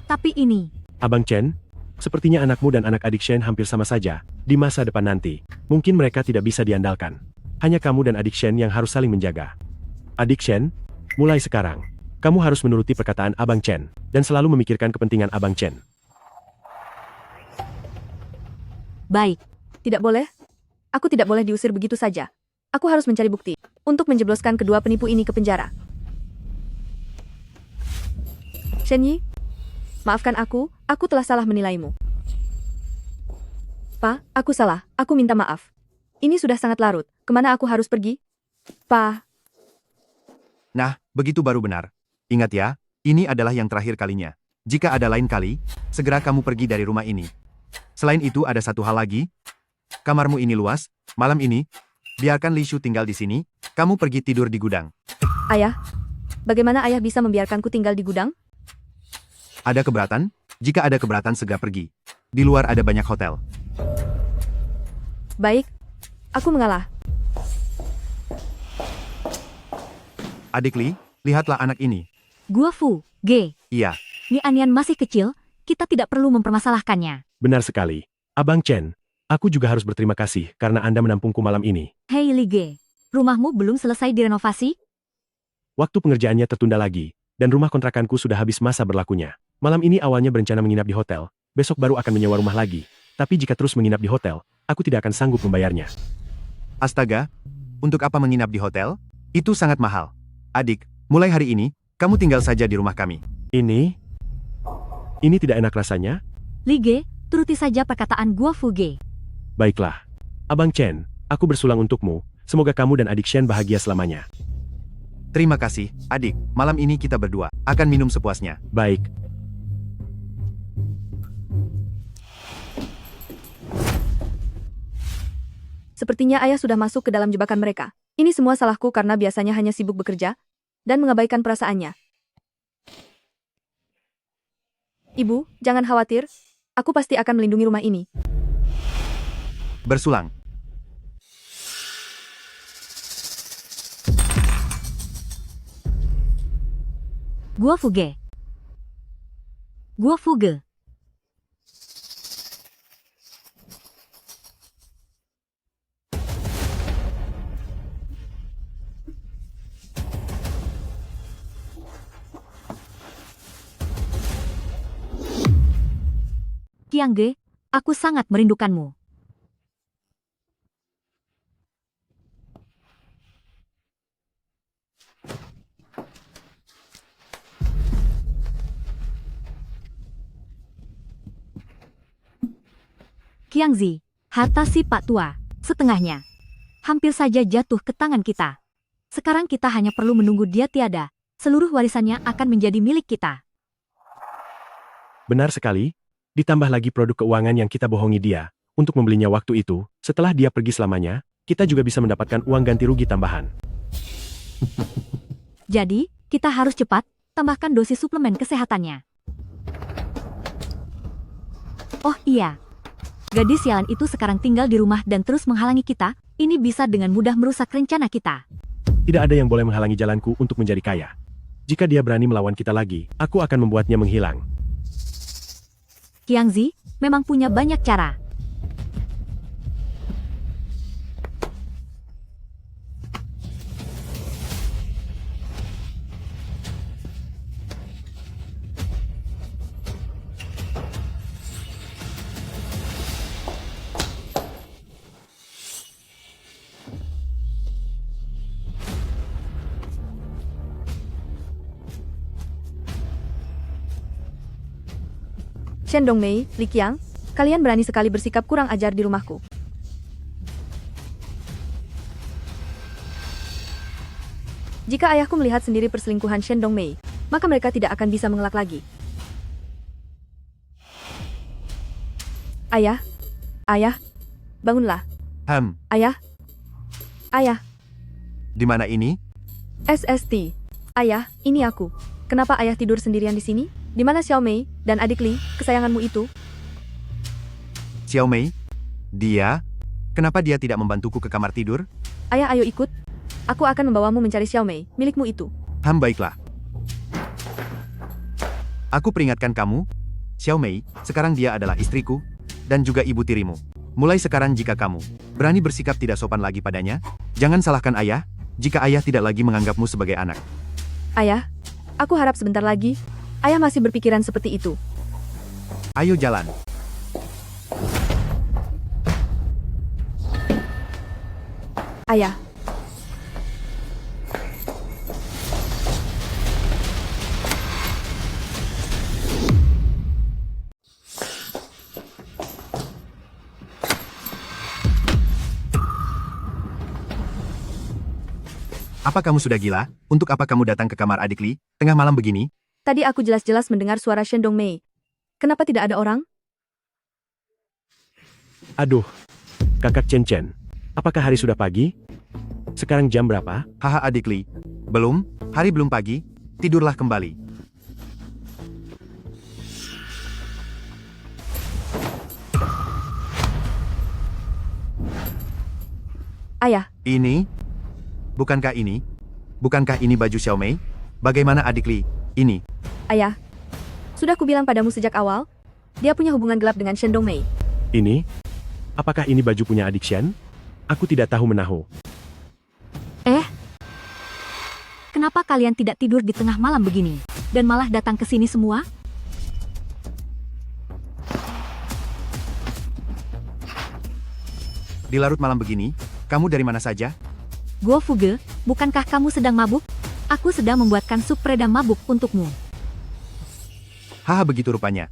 Tapi ini, Abang Chen, sepertinya anakmu dan anak adik Shen hampir sama saja. Di masa depan nanti, mungkin mereka tidak bisa diandalkan. Hanya kamu dan adik Shen yang harus saling menjaga. Adik Shen, mulai sekarang, kamu harus menuruti perkataan Abang Chen, dan selalu memikirkan kepentingan Abang Chen. baik. tidak boleh. Aku tidak boleh diusir begitu saja. Aku harus mencari bukti untuk menjebloskan kedua penipu ini ke penjara. Shen Yi, maafkan aku telah salah menilaimu. Pa, aku salah, aku minta maaf. Ini sudah sangat larut, kemana aku harus pergi? Pa, Nah, begitu baru benar. Ingat ya, ini adalah yang terakhir kalinya. Jika ada lain kali, segera kamu pergi dari rumah ini. Selain itu ada satu hal lagi. Kamarmu ini luas, malam ini, biarkan Li Shu tinggal di sini, kamu pergi tidur di gudang. ayah, bagaimana ayah bisa membiarkanku tinggal di gudang? Ada keberatan? Jika ada keberatan segera pergi. Di luar ada banyak hotel. Baik, aku mengalah. Adik Li, lihatlah anak ini. Gua Fuge. Iya, Nian masih kecil, kita tidak perlu mempermasalahkannya. Benar sekali. Abang Chen, aku juga harus berterima kasih karena Anda menampungku malam ini. Hei Lige, rumahmu belum selesai direnovasi? Waktu pengerjaannya tertunda lagi, dan rumah kontrakanku sudah habis masa berlakunya. Malam ini awalnya berencana menginap di hotel, besok baru akan menyewa rumah lagi. Tapi jika terus menginap di hotel, aku tidak akan sanggup membayarnya. Astaga, untuk apa menginap di hotel? Itu sangat mahal. Adik, mulai hari ini, kamu tinggal saja di rumah kami. Ini tidak enak rasanya? Lige, turuti saja perkataan gua Fuge. Baiklah. Abang Chen, aku bersulang untukmu, semoga kamu dan adik Shen bahagia selamanya. Terima kasih, adik. Malam ini kita berdua akan minum sepuasnya. Baik. Sepertinya ayah sudah masuk ke dalam jebakan mereka. Ini semua salahku karena biasanya hanya sibuk bekerja dan mengabaikan perasaannya. Ibu, jangan khawatir. Aku pasti akan melindungi rumah ini. Bersulang. Gua Fuge. Gua Fuge. Qiangge, aku sangat merindukanmu. Qiangzi, harta si Pak Tua, setengahnya. Hampir saja jatuh ke tangan kita. Sekarang kita hanya perlu menunggu dia tiada. Seluruh warisannya akan menjadi milik kita. Benar sekali. Ditambah lagi produk keuangan yang kita bohongi dia, untuk membelinya waktu itu, setelah dia pergi selamanya, kita juga bisa mendapatkan uang ganti rugi tambahan. Jadi, kita harus cepat, tambahkan dosis suplemen kesehatannya. Oh iya, gadis sialan itu sekarang tinggal di rumah dan terus menghalangi kita, ini bisa dengan mudah merusak rencana kita. Tidak ada yang boleh menghalangi jalanku untuk menjadi kaya. Jika dia berani melawan kita lagi, aku akan membuatnya menghilang. Qiangzi memang punya banyak cara. Shen Dongmei, Li Qiang, kalian berani sekali bersikap kurang ajar di rumahku. Jika ayahku melihat sendiri perselingkuhan Shen Dongmei, maka mereka tidak akan bisa mengelak lagi. Ayah, ayah, bangunlah. Ayah, ayah, Di mana ini? SST. Ayah, ini aku. Kenapa ayah tidur sendirian di sini? Di mana Xiao Mei dan adik Li, kesayanganmu itu? Xiao Mei? Dia? Kenapa dia tidak membantuku ke kamar tidur? Ayah, ayo ikut. Aku akan membawamu mencari Xiao Mei, milikmu itu. Baiklah. Aku peringatkan kamu, Xiao Mei, sekarang dia adalah istriku, dan juga ibu tirimu. Mulai sekarang jika kamu berani bersikap tidak sopan lagi padanya, jangan salahkan ayah, jika ayah tidak lagi menganggapmu sebagai anak. Ayah, aku harap sebentar lagi, ayah masih berpikiran seperti itu. Ayo jalan. Ayah. Apa kamu sudah gila? Untuk apa kamu datang ke kamar adik Li, tengah malam begini? Tadi aku jelas-jelas mendengar suara Shen Dongmei. Kenapa tidak ada orang? Aduh, kakak Chen Chen. Apakah hari sudah pagi? Sekarang jam berapa? Haha adik Li. Belum, hari belum pagi, tidurlah kembali. Ayah. Ini? Bukankah ini? Bukankah ini baju Xiao Mei? Bagaimana adik Li? Ini. Ayah. Sudah kubilang padamu sejak awal, dia punya hubungan gelap dengan Shen Dongmei. Ini? Apakah ini baju punya adik Shen? Aku tidak tahu menahu. Kenapa kalian tidak tidur di tengah malam begini? Dan malah datang ke sini semua? Di larut malam begini, kamu dari mana saja? Guo Fuge, bukankah kamu sedang mabuk? Aku sedang membuatkan sup peredam mabuk untukmu. Haha begitu rupanya.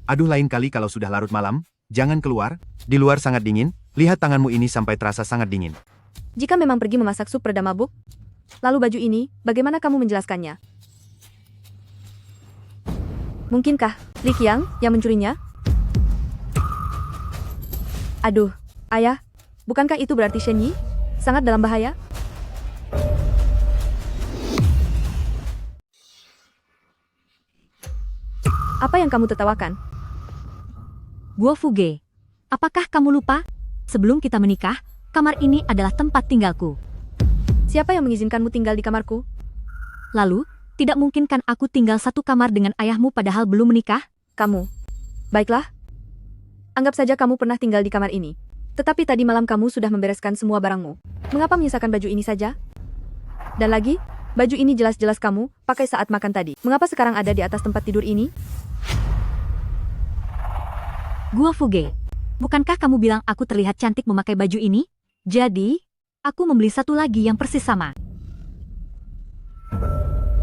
Aduh lain kali kalau sudah larut malam, jangan keluar, di luar sangat dingin, lihat tanganmu ini sampai terasa sangat dingin. Jika memang pergi memasak sup peredam mabuk, lalu baju ini, bagaimana kamu menjelaskannya? Mungkinkah Li Qiang yang mencurinya? Aduh, ayah, bukankah itu berarti Shen Yi sangat dalam bahaya? Apa yang kamu tertawakan? Guo Fuge, apakah kamu lupa? Sebelum kita menikah, kamar ini adalah tempat tinggalku. Siapa yang mengizinkanmu tinggal di kamarku? Lalu, tidak mungkin kan aku tinggal satu kamar dengan ayahmu padahal belum menikah? Kamu. Baiklah. Anggap saja kamu pernah tinggal di kamar ini. Tetapi tadi malam kamu sudah membereskan semua barangmu. Mengapa menyisakan baju ini saja? Dan lagi, baju ini jelas-jelas kamu pakai saat makan tadi. Mengapa sekarang ada di atas tempat tidur ini? Guo Fuge, bukankah kamu bilang aku terlihat cantik memakai baju ini? Jadi, aku membeli satu lagi yang persis sama.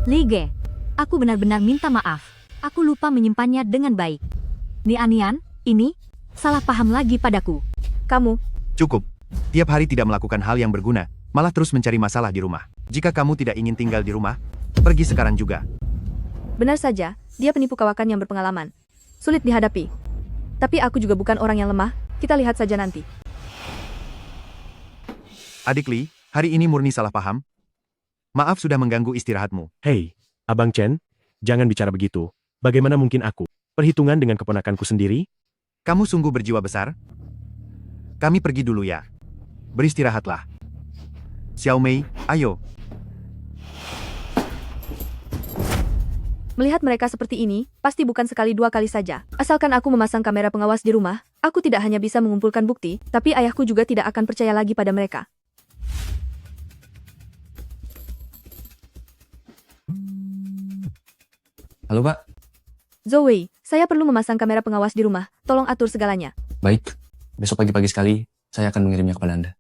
Li Ge, aku benar-benar minta maaf. Aku lupa menyimpannya dengan baik. Nian, ini salah paham lagi padaku. Kamu. Cukup. Tiap hari tidak melakukan hal yang berguna, malah terus mencari masalah di rumah. Jika kamu tidak ingin tinggal di rumah, pergi sekarang juga. Benar saja, dia penipu kawakan yang berpengalaman. Sulit dihadapi. Tapi aku juga bukan orang yang lemah, kita lihat saja nanti. Adik Li, hari ini murni salah paham. Maaf sudah mengganggu istirahatmu. Hei, Abang Chen, jangan bicara begitu. Bagaimana mungkin aku? Perhitungan dengan keponakanku sendiri? Kamu sungguh berjiwa besar? Kami pergi dulu ya. Beristirahatlah. Xiao Mei, ayo. Melihat mereka seperti ini, pasti bukan sekali dua kali saja. Asalkan aku memasang kamera pengawas di rumah, aku tidak hanya bisa mengumpulkan bukti, tapi ayahku juga tidak akan percaya lagi pada mereka. Halo Pak. Zhou Wei, saya perlu memasang kamera pengawas di rumah, tolong atur segalanya. Baik. Besok pagi-pagi sekali, saya akan mengirimnya kepada Anda.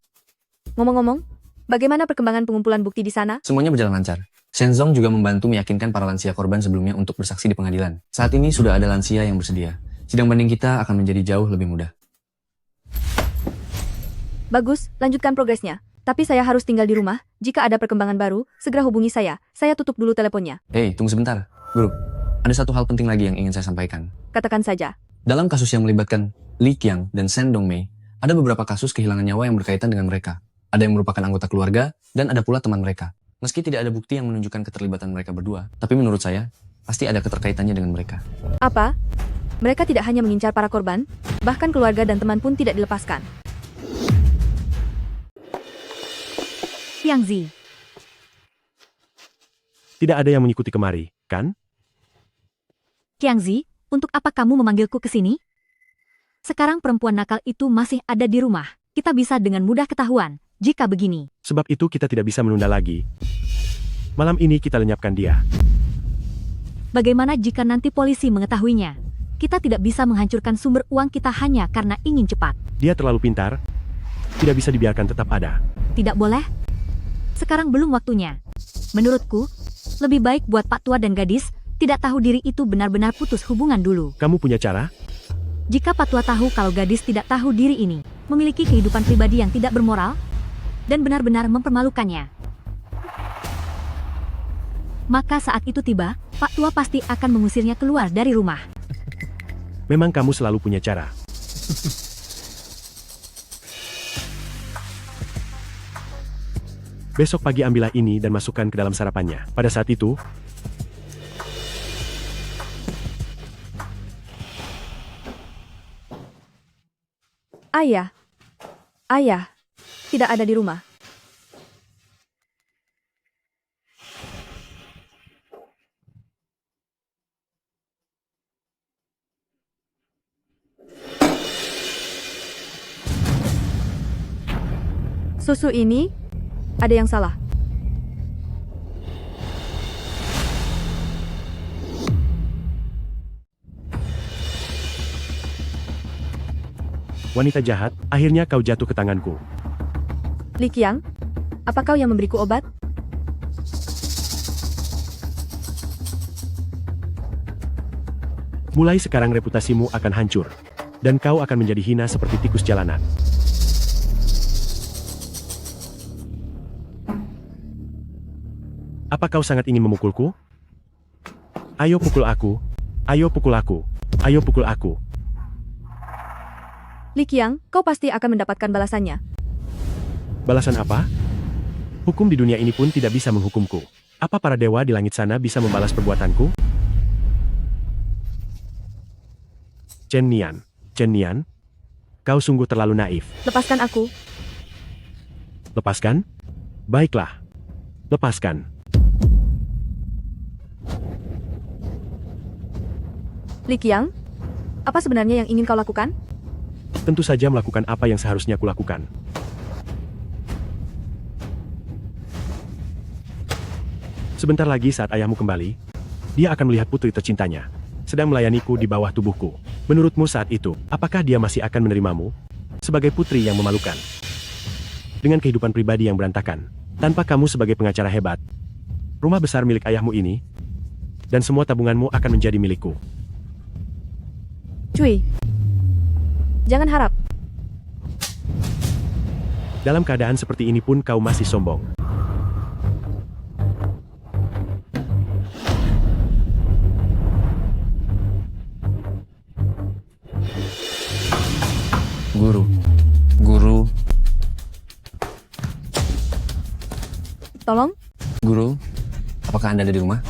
Ngomong-ngomong, bagaimana perkembangan pengumpulan bukti di sana? Semuanya berjalan lancar. Shenzong juga membantu meyakinkan para lansia korban sebelumnya untuk bersaksi di pengadilan. Saat ini sudah ada lansia yang bersedia. Sidang banding kita akan menjadi jauh lebih mudah. Bagus, lanjutkan progresnya. Tapi saya harus tinggal di rumah, jika ada perkembangan baru, segera hubungi saya tutup dulu teleponnya. Hei, tunggu sebentar. Guru, ada satu hal penting lagi yang ingin saya sampaikan. Katakan saja. Dalam kasus yang melibatkan Li Qiang dan Shen Dongmei, ada beberapa kasus kehilangan nyawa yang berkaitan dengan mereka. Ada yang merupakan anggota keluarga, dan ada pula teman mereka. Meski tidak ada bukti yang menunjukkan keterlibatan mereka berdua, tapi menurut saya, pasti ada keterkaitannya dengan mereka. Apa? Mereka tidak hanya mengincar para korban, bahkan keluarga dan teman pun tidak dilepaskan. Qiangzi, Tidak ada yang mengikuti kemari, kan? Qiangzi, untuk apa kamu memanggilku ke sini? Sekarang perempuan nakal itu masih ada di rumah. Kita bisa dengan mudah ketahuan, jika begini. Sebab itu kita tidak bisa menunda lagi. Malam ini kita lenyapkan dia. Bagaimana jika nanti polisi mengetahuinya? Kita tidak bisa menghancurkan sumber uang kita hanya karena ingin cepat. Dia terlalu pintar. Tidak bisa dibiarkan tetap ada. Tidak boleh? Sekarang belum waktunya. Menurutku, lebih baik buat Pak Tua dan gadis, tidak tahu diri itu benar-benar putus hubungan dulu. Kamu punya cara? Jika Pak Tua tahu kalau gadis tidak tahu diri ini, memiliki kehidupan pribadi yang tidak bermoral, dan benar-benar mempermalukannya, maka saat itu tiba, Pak Tua pasti akan mengusirnya keluar dari rumah. Memang kamu selalu punya cara. Besok pagi ambillah ini dan masukkan ke dalam sarapannya. Pada saat itu, Ayah. Ayah. Tidak ada di rumah. Susu ini, ada yang salah. Wanita jahat, akhirnya kau jatuh ke tanganku. Li Qiang, apa kau yang memberiku obat? Mulai sekarang reputasimu akan hancur. Dan kau akan menjadi hina seperti tikus jalanan. Apa kau sangat ingin memukulku? Ayo pukul aku. Ayo pukul aku. Ayo pukul aku. Li Qiang, kau pasti akan mendapatkan balasannya. Balasan apa? Hukum di dunia ini pun tidak bisa menghukumku. Apa para dewa di langit sana bisa membalas perbuatanku? Chen Nian. Chen Nian? Kau sungguh terlalu naif. Lepaskan aku. Lepaskan? Baiklah. Lepaskan. Li Qiang, apa sebenarnya yang ingin kau lakukan? Tentu saja melakukan apa yang seharusnya kulakukan. Sebentar lagi saat ayahmu kembali, dia akan melihat putri tercintanya sedang melayaniku di bawah tubuhku. Menurutmu saat itu, apakah dia masih akan menerimamu sebagai putri yang memalukan? Dengan kehidupan pribadi yang berantakan, tanpa kamu sebagai pengacara hebat, rumah besar milik ayahmu ini, dan semua tabunganmu akan menjadi milikku. Cui, jangan harap. Dalam keadaan seperti ini pun kau masih sombong. Guru. Tolong, Guru, apakah Anda ada di rumah?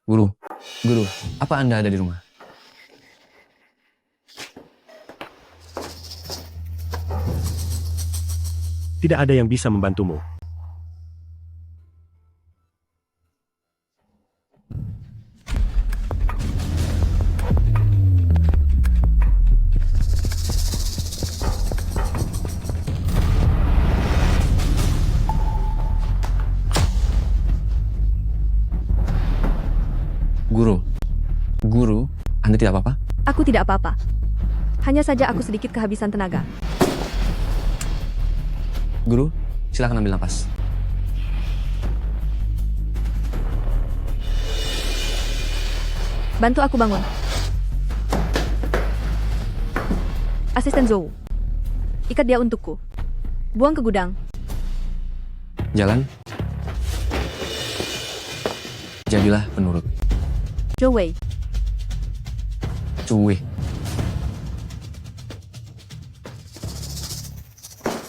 Guru, apa Anda ada di rumah? Tidak ada yang bisa membantumu. Guru, Anda tidak apa-apa? aku tidak apa-apa. Hanya saja aku sedikit kehabisan tenaga. Guru, silakan ambil napas. Bantu aku bangun. Asisten Zhou. Ikat dia untukku. Buang ke gudang. Jalan. Jadilah penurut. Zhou Wei. Cuy.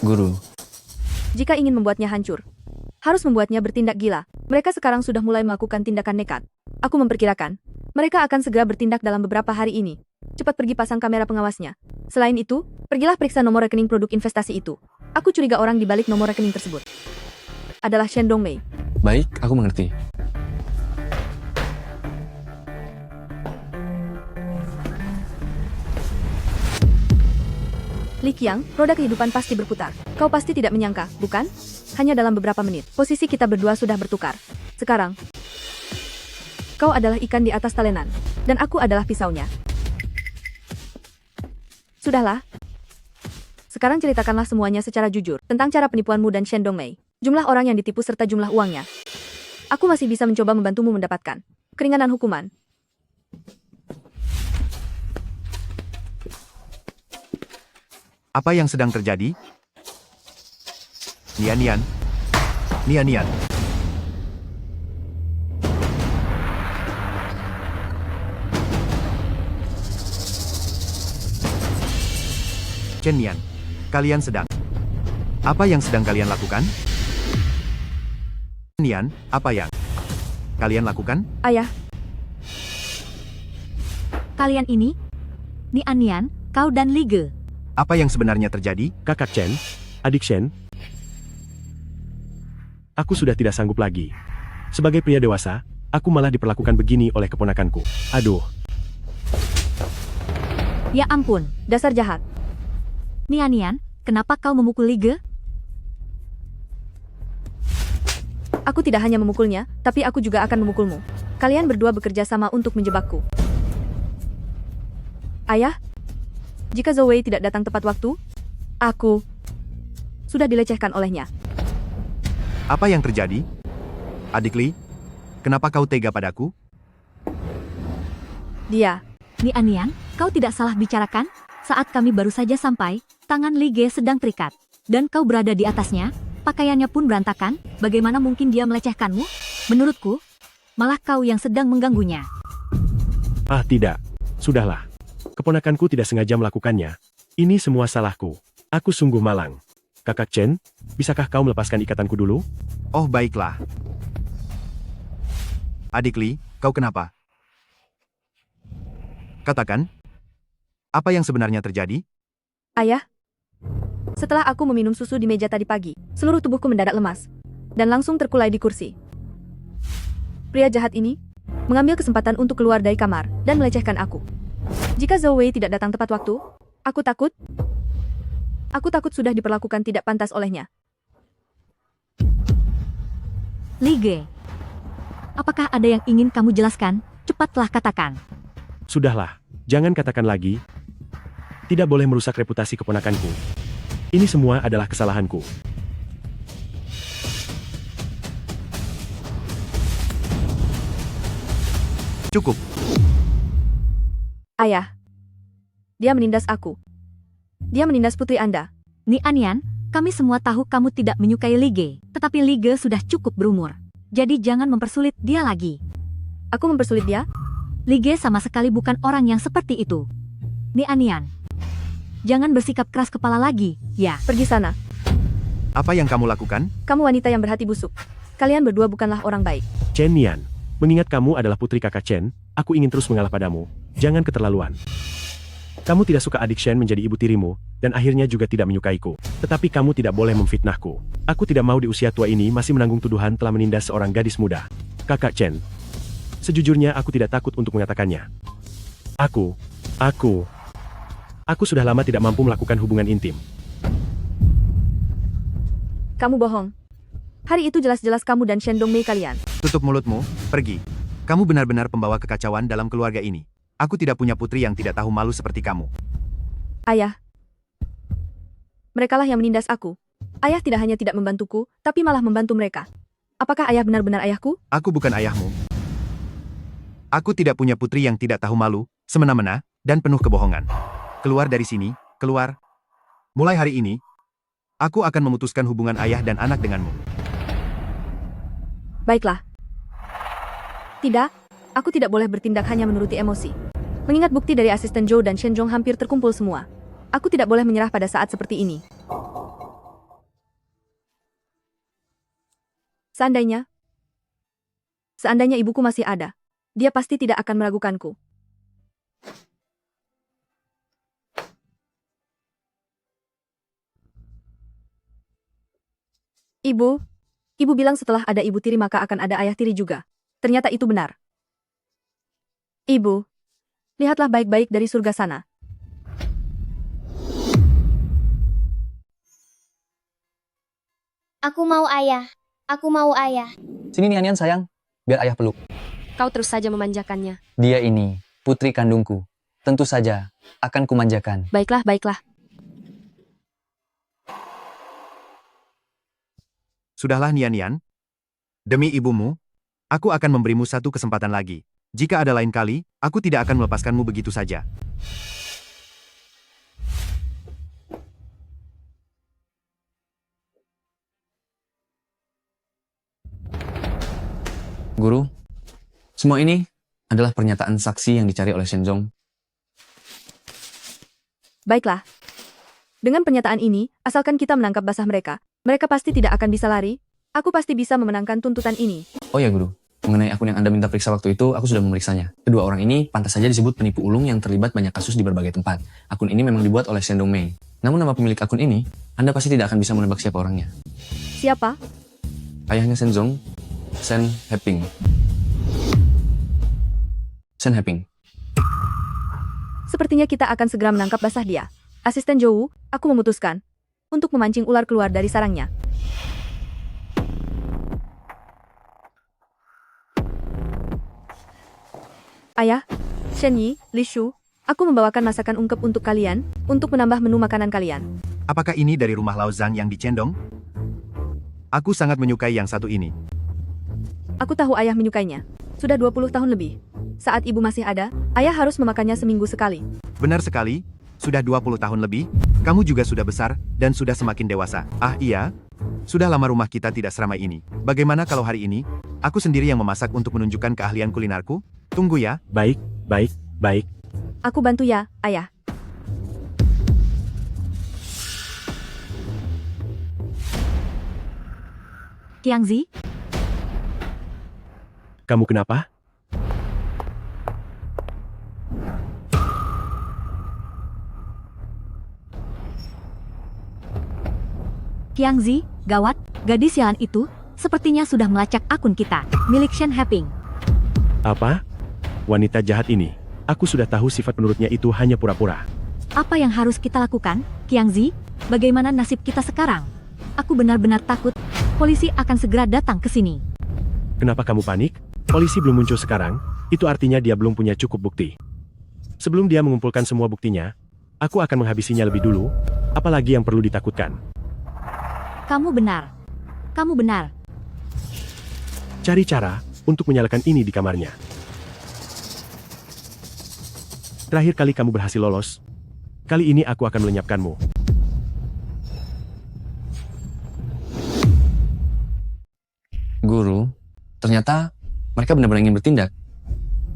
Guru, Jika ingin membuatnya hancur, harus membuatnya bertindak gila. Mereka sekarang sudah mulai melakukan tindakan nekat. Aku memperkirakan, mereka akan segera bertindak dalam beberapa hari ini. Cepat pergi pasang kamera pengawasnya. Selain itu, pergilah periksa nomor rekening produk investasi itu. Aku curiga orang di balik nomor rekening tersebut adalah Shen Dongmei. baik, aku mengerti. Li Qiang, roda kehidupan pasti berputar. Kau pasti tidak menyangka, bukan? Hanya dalam beberapa menit, posisi kita berdua sudah bertukar. Sekarang, kau adalah ikan di atas talenan, dan aku adalah pisaunya. Sudahlah. Sekarang ceritakanlah semuanya secara jujur tentang cara penipuanmu dan Shen Dongmei. Jumlah orang yang ditipu serta jumlah uangnya. Aku masih bisa mencoba membantumu mendapatkan keringanan hukuman. Apa yang sedang terjadi? Nian. Chen Nian, kalian sedang... Apa yang sedang kalian lakukan? Nian, apa yang kalian lakukan? Ayah, Kalian ini? Nian, kau dan Lige. Apa yang sebenarnya terjadi? Kakak Chen, adik Shen, aku sudah tidak sanggup lagi. Sebagai pria dewasa, aku malah diperlakukan begini oleh keponakanku. Aduh, Ya ampun, dasar jahat. Nian, Kenapa kau memukul Lige? Aku tidak hanya memukulnya, tapi aku juga akan memukulmu. Kalian berdua bekerja sama untuk menjebakku. Ayah, jika Zhou Wei tidak datang tepat waktu, aku sudah dilecehkan olehnya. Apa yang terjadi? Adik Li, kenapa kau tega padaku? Dia, Ni Anian, kau tidak salah bicarakan? Saat kami baru saja sampai, tangan Lige sedang terikat. Dan kau berada di atasnya, pakaiannya pun berantakan, bagaimana mungkin dia melecehkanmu? Menurutku, malah kau yang sedang mengganggunya. Ah tidak, sudahlah. Keponakanku tidak sengaja melakukannya. Ini semua salahku. Aku sungguh malang. Kakak Chen, bisakah kau melepaskan ikatanku dulu? Oh baiklah. Adik Li, kau kenapa? Katakan, apa yang sebenarnya terjadi? ayah. Setelah aku meminum susu di meja tadi pagi, seluruh tubuhku mendadak lemas dan langsung terkulai di kursi. Pria jahat ini mengambil kesempatan untuk keluar dari kamar dan melecehkan aku. Jika Zhou Wei tidak datang tepat waktu, aku takut sudah diperlakukan tidak pantas olehnya. Lige, apakah ada yang ingin kamu jelaskan? Cepatlah katakan. Sudahlah, jangan katakan lagi. Tidak boleh merusak reputasi keponakanku. Ini semua adalah kesalahanku. Cukup. Ayah, dia menindas aku. Dia menindas putri Anda. Ni Anian, kami semua tahu kamu tidak menyukai Lige, tetapi Lige sudah cukup berumur. Jadi jangan mempersulit dia lagi. Aku mempersulit dia? Lige sama sekali bukan orang yang seperti itu. Ni Anian, jangan bersikap keras kepala lagi, ya. Pergi sana. Apa yang kamu lakukan? Kamu wanita yang berhati busuk. Kalian berdua bukanlah orang baik. Chen Nian, mengingat kamu adalah putri kakak Chen, aku ingin terus mengalah padamu. Jangan keterlaluan. Kamu tidak suka adik Shen menjadi ibu tirimu, dan akhirnya juga tidak menyukaiku. Tetapi kamu tidak boleh memfitnahku. Aku tidak mau di usia tua ini masih menanggung tuduhan telah menindas seorang gadis muda. Kakak Chen, sejujurnya aku tidak takut untuk mengatakannya. Aku sudah lama tidak mampu melakukan hubungan intim. Kamu bohong. Hari itu jelas-jelas kamu dan Shen Dongmei kalian. Tutup mulutmu, pergi. Kamu benar-benar pembawa kekacauan dalam keluarga ini. Aku tidak punya putri yang tidak tahu malu seperti kamu. Ayah. Merekalah yang menindas aku. Ayah tidak hanya tidak membantuku, tapi malah membantu mereka. Apakah ayah benar-benar ayahku? Aku bukan ayahmu. Aku tidak punya putri yang tidak tahu malu, semena-mena, dan penuh kebohongan. Keluar dari sini, keluar. Mulai hari ini, aku akan memutuskan hubungan ayah dan anak denganmu. Baiklah. Tidak, aku tidak boleh bertindak hanya menuruti emosi. Mengingat bukti dari asisten Zhou dan Shen Zhong hampir terkumpul semua. Aku tidak boleh menyerah pada saat seperti ini. Seandainya ibuku masih ada, dia pasti tidak akan meragukanku. Ibu bilang setelah ada ibu tiri maka akan ada ayah tiri juga. Ternyata itu benar. Ibu, lihatlah baik-baik dari surga sana. Aku mau ayah. Aku mau ayah. Sini nih Anian sayang, biar ayah peluk. Kau terus saja memanjakannya. Dia ini, putri kandungku. Tentu saja, akan kumanjakan. Baiklah, baiklah. Sudahlah Nian. Demi ibumu, aku akan memberimu satu kesempatan lagi. Jika ada lain kali, aku tidak akan melepaskanmu begitu saja. Guru, semua ini adalah pernyataan saksi yang dicari oleh Shen Zhong. Baiklah. Dengan pernyataan ini, asalkan kita menangkap basah mereka, mereka pasti tidak akan bisa lari. Aku pasti bisa memenangkan tuntutan ini. Oh ya Guru, mengenai akun yang Anda minta periksa waktu itu, aku sudah memeriksanya. Kedua orang ini pantas saja disebut penipu ulung yang terlibat banyak kasus di berbagai tempat. Akun ini memang dibuat oleh Shen Dongmei. Namun nama pemilik akun ini, Anda pasti tidak akan bisa menebak siapa orangnya. Siapa? Ayahnya Shen Zhong, Shen Heping. Shen Heping. Sepertinya kita akan segera menangkap basah dia. Asisten Zhou, aku memutuskan. untuk memancing ular keluar dari sarangnya. Ayah, Shen Yi, Li Shu, aku membawakan masakan ungkep untuk kalian, untuk menambah menu makanan kalian. Apakah ini dari rumah Lao Zhang yang di Cendong? Aku sangat menyukai yang satu ini. Aku tahu ayah menyukainya. Sudah 20 tahun lebih. Saat ibu masih ada, ayah harus memakannya seminggu sekali. Benar sekali, sudah 20 tahun lebih, kamu juga sudah besar, dan sudah semakin dewasa. Ah iya, sudah lama rumah kita tidak seramai ini. Bagaimana kalau hari ini, aku sendiri yang memasak untuk menunjukkan keahlian kulinarku? Tunggu ya. Baik, baik, baik. Aku bantu ya, ayah. Qiangzi, Kamu kenapa? Qiangzi, gawat, gadis sialan itu sepertinya sudah melacak akun kita, milik Shen Heping. Apa? Wanita jahat ini. Aku sudah tahu sifat penurutnya itu hanya pura-pura. Apa yang harus kita lakukan, Qiangzi? Bagaimana nasib kita sekarang? Aku benar-benar takut. Polisi akan segera datang ke sini. Kenapa kamu panik? Polisi belum muncul sekarang, itu artinya dia belum punya cukup bukti. Sebelum dia mengumpulkan semua buktinya, aku akan menghabisinya lebih dulu, apalagi yang perlu ditakutkan. Kamu benar. Kamu benar. Cari cara untuk menyalakan ini di kamarnya. Terakhir kali kamu berhasil lolos, kali ini aku akan melenyapkanmu. Guru, ternyata mereka benar-benar ingin bertindak.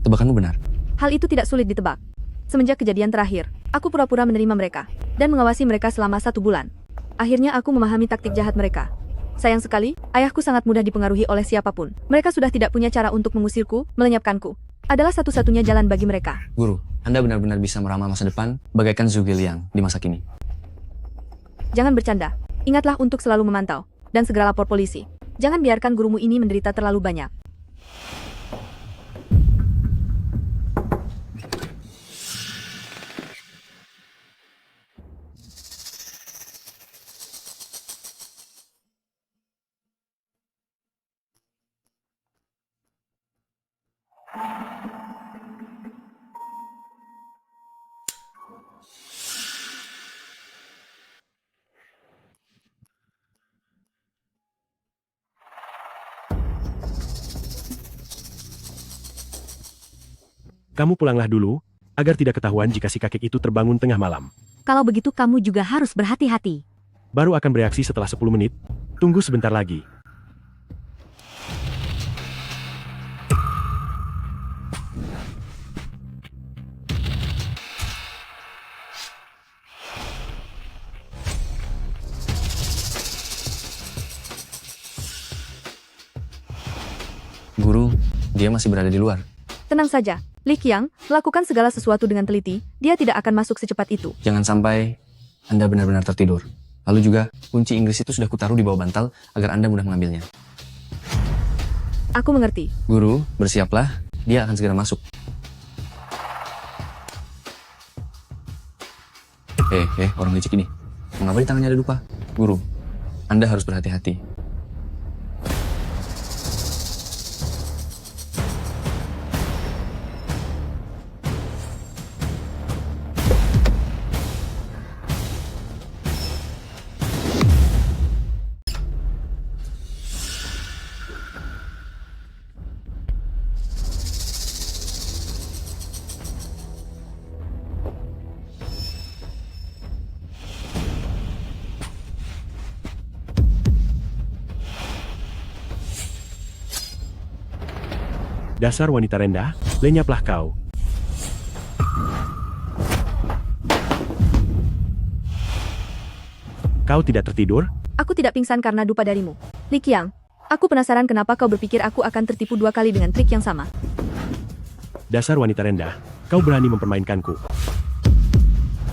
Tebakanmu benar. Hal itu tidak sulit ditebak. Semenjak kejadian terakhir, aku pura-pura menerima mereka, dan mengawasi mereka selama 1 bulan. Akhirnya aku memahami taktik jahat mereka. Sayang sekali, ayahku sangat mudah dipengaruhi oleh siapapun. Mereka sudah tidak punya cara untuk mengusirku, melenyapkanku. Adalah satu-satunya jalan bagi mereka. Guru, Anda benar-benar bisa meramal masa depan bagaikan Zhu Liang di masa kini. Jangan bercanda. Ingatlah untuk selalu memantau, dan segera lapor polisi. Jangan biarkan gurumu ini menderita terlalu banyak. Kamu pulanglah dulu, agar tidak ketahuan jika si kakek itu terbangun tengah malam. Kalau begitu kamu juga harus berhati-hati. Baru akan bereaksi setelah 10 menit, tunggu sebentar lagi. Guru, dia masih berada di luar. Tenang saja, Li Qiang, lakukan segala sesuatu dengan teliti, dia tidak akan masuk secepat itu. Jangan sampai Anda benar-benar tertidur. Lalu juga, kunci Inggris itu sudah kutaruh di bawah bantal agar Anda mudah mengambilnya. Aku mengerti. Guru, bersiaplah, dia akan segera masuk. Orang licik ini. Mengapa di tangannya ada dupa? Guru, Anda harus berhati-hati. Dasar wanita rendah, lenyaplah kau. Kau tidak tertidur? Aku tidak pingsan karena dupa darimu. Li Qiang, aku penasaran kenapa kau berpikir aku akan tertipu 2 kali dengan trik yang sama. Dasar wanita rendah, kau berani mempermainkanku.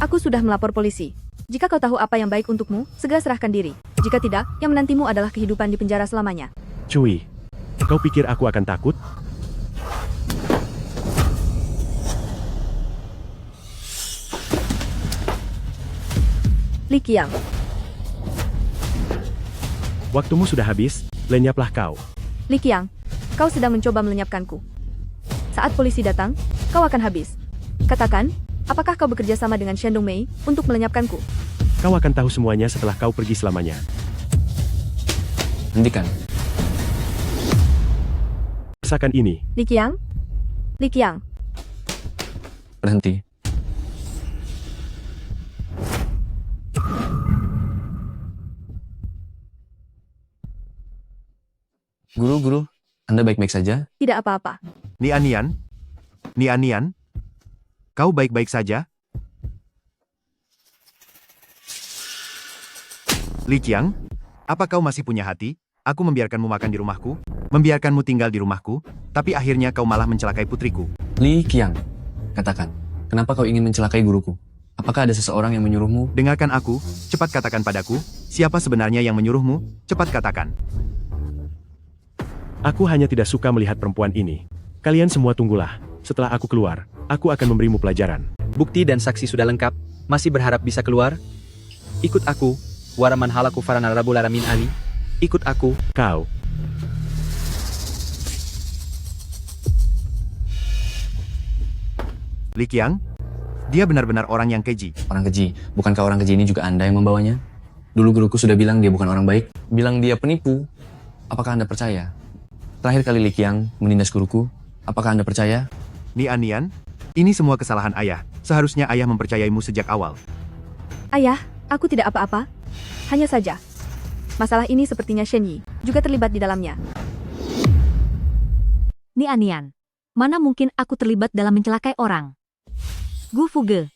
Aku sudah melapor polisi. Jika kau tahu apa yang baik untukmu, segera serahkan diri. Jika tidak, yang menantimu adalah kehidupan di penjara selamanya. Cui, kau pikir aku akan takut? Li Qiang, Waktumu sudah habis, lenyaplah kau. Li Qiang, kau sedang mencoba melenyapkanku. Saat polisi datang, kau akan habis. Katakan, apakah kau bekerja sama dengan Shen Dongmei untuk melenyapkanku? Kau akan tahu semuanya setelah kau pergi selamanya. Hentikan. Rasakan ini. Li Qiang? Li Qiang, Berhenti. Guru, Anda baik-baik saja? tidak apa-apa. Nian, kau baik-baik saja? Li Qiang, apa kau masih punya hati? Aku membiarkanmu makan di rumahku, membiarkanmu tinggal di rumahku, tapi akhirnya kau malah mencelakai putriku. Li Qiang, katakan, kenapa kau ingin mencelakai guruku? Apakah ada seseorang yang menyuruhmu? Dengarkan aku, cepat katakan padaku, siapa sebenarnya yang menyuruhmu? Cepat katakan. Aku hanya tidak suka melihat perempuan ini. Kalian semua tunggulah. Setelah aku keluar, aku akan memberimu pelajaran. Bukti dan saksi sudah lengkap. Masih berharap bisa keluar? Ikut aku, Waraman halaku farana Rabbul Alamin Ali. Ikut aku. Kau. Li Qiang, dia benar-benar orang yang keji. Orang keji. Bukankah orang keji ini juga Anda yang membawanya? Dulu guruku sudah bilang dia bukan orang baik. Bilang dia penipu. Apakah Anda percaya? Terakhir kali Li Qiang menindas guruku. Apakah Anda percaya? Nian, ini semua kesalahan ayah. Seharusnya ayah mempercayaimu sejak awal. Ayah, aku tidak apa-apa. Hanya saja, masalah ini sepertinya Shen Yi juga terlibat di dalamnya. Nian, mana mungkin aku terlibat dalam mencelakai orang? Gu Fuge,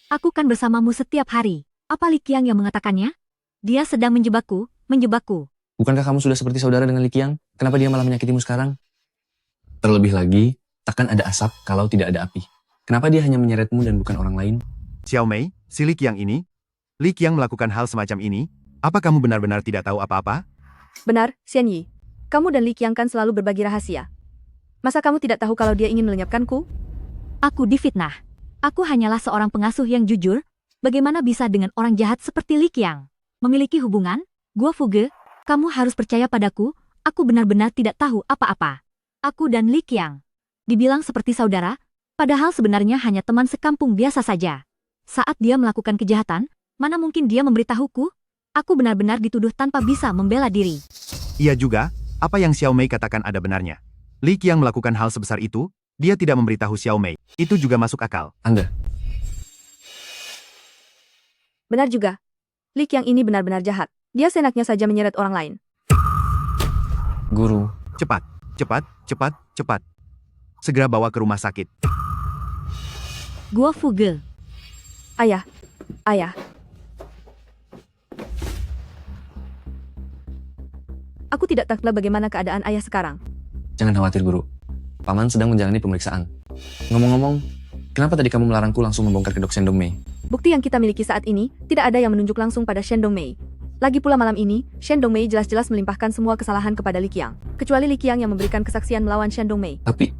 aku kan bersamamu setiap hari. Apa Li Qiang yang mengatakannya? Dia sedang menjebakku. Bukankah kamu sudah seperti saudara dengan Li Qiang? Kenapa dia malah menyakitimu sekarang? Terlebih lagi, takkan ada asap kalau tidak ada api. Kenapa dia hanya menyeretmu dan bukan orang lain? Xiao Mei, si Li Qiang ini? Li Qiang melakukan hal semacam ini? Apa kamu benar-benar tidak tahu apa-apa? Benar, Shen Yi. Kamu dan Li Qiang kan selalu berbagi rahasia. Masa kamu tidak tahu kalau dia ingin melenyapkanku? Aku difitnah. Aku hanyalah seorang pengasuh yang jujur. Bagaimana bisa dengan orang jahat seperti Li Qiang memiliki hubungan? Gu Fuge, kamu harus percaya padaku. Aku benar-benar tidak tahu apa-apa. Aku dan Li Qiang dibilang seperti saudara, padahal sebenarnya hanya teman sekampung biasa saja. Saat dia melakukan kejahatan, mana mungkin dia memberitahuku? Aku benar-benar dituduh tanpa bisa membela diri. Iya juga, apa yang Xiao Mei katakan ada benarnya. Li Qiang melakukan hal sebesar itu, dia tidak memberitahu Xiao Mei. Itu juga masuk akal. Anda. Benar juga. Li Qiang ini benar-benar jahat. Dia seenaknya saja menyeret orang lain. Guru. Cepat. Segera bawa ke rumah sakit. Gu Fuge. Ayah. Aku tidak tahu bagaimana keadaan ayah sekarang. Jangan khawatir, Guru. Paman sedang menjalani pemeriksaan. Ngomong-ngomong, kenapa tadi kamu melarangku langsung membongkar kedok Shen Dongmei? Bukti yang kita miliki saat ini, tidak ada yang menunjuk langsung pada Shen Dongmei. Lagi pula malam ini, Shen Dongmei jelas-jelas melimpahkan semua kesalahan kepada Li Qiang. Kecuali Li Qiang yang memberikan kesaksian melawan Shen Dongmei. Tapi,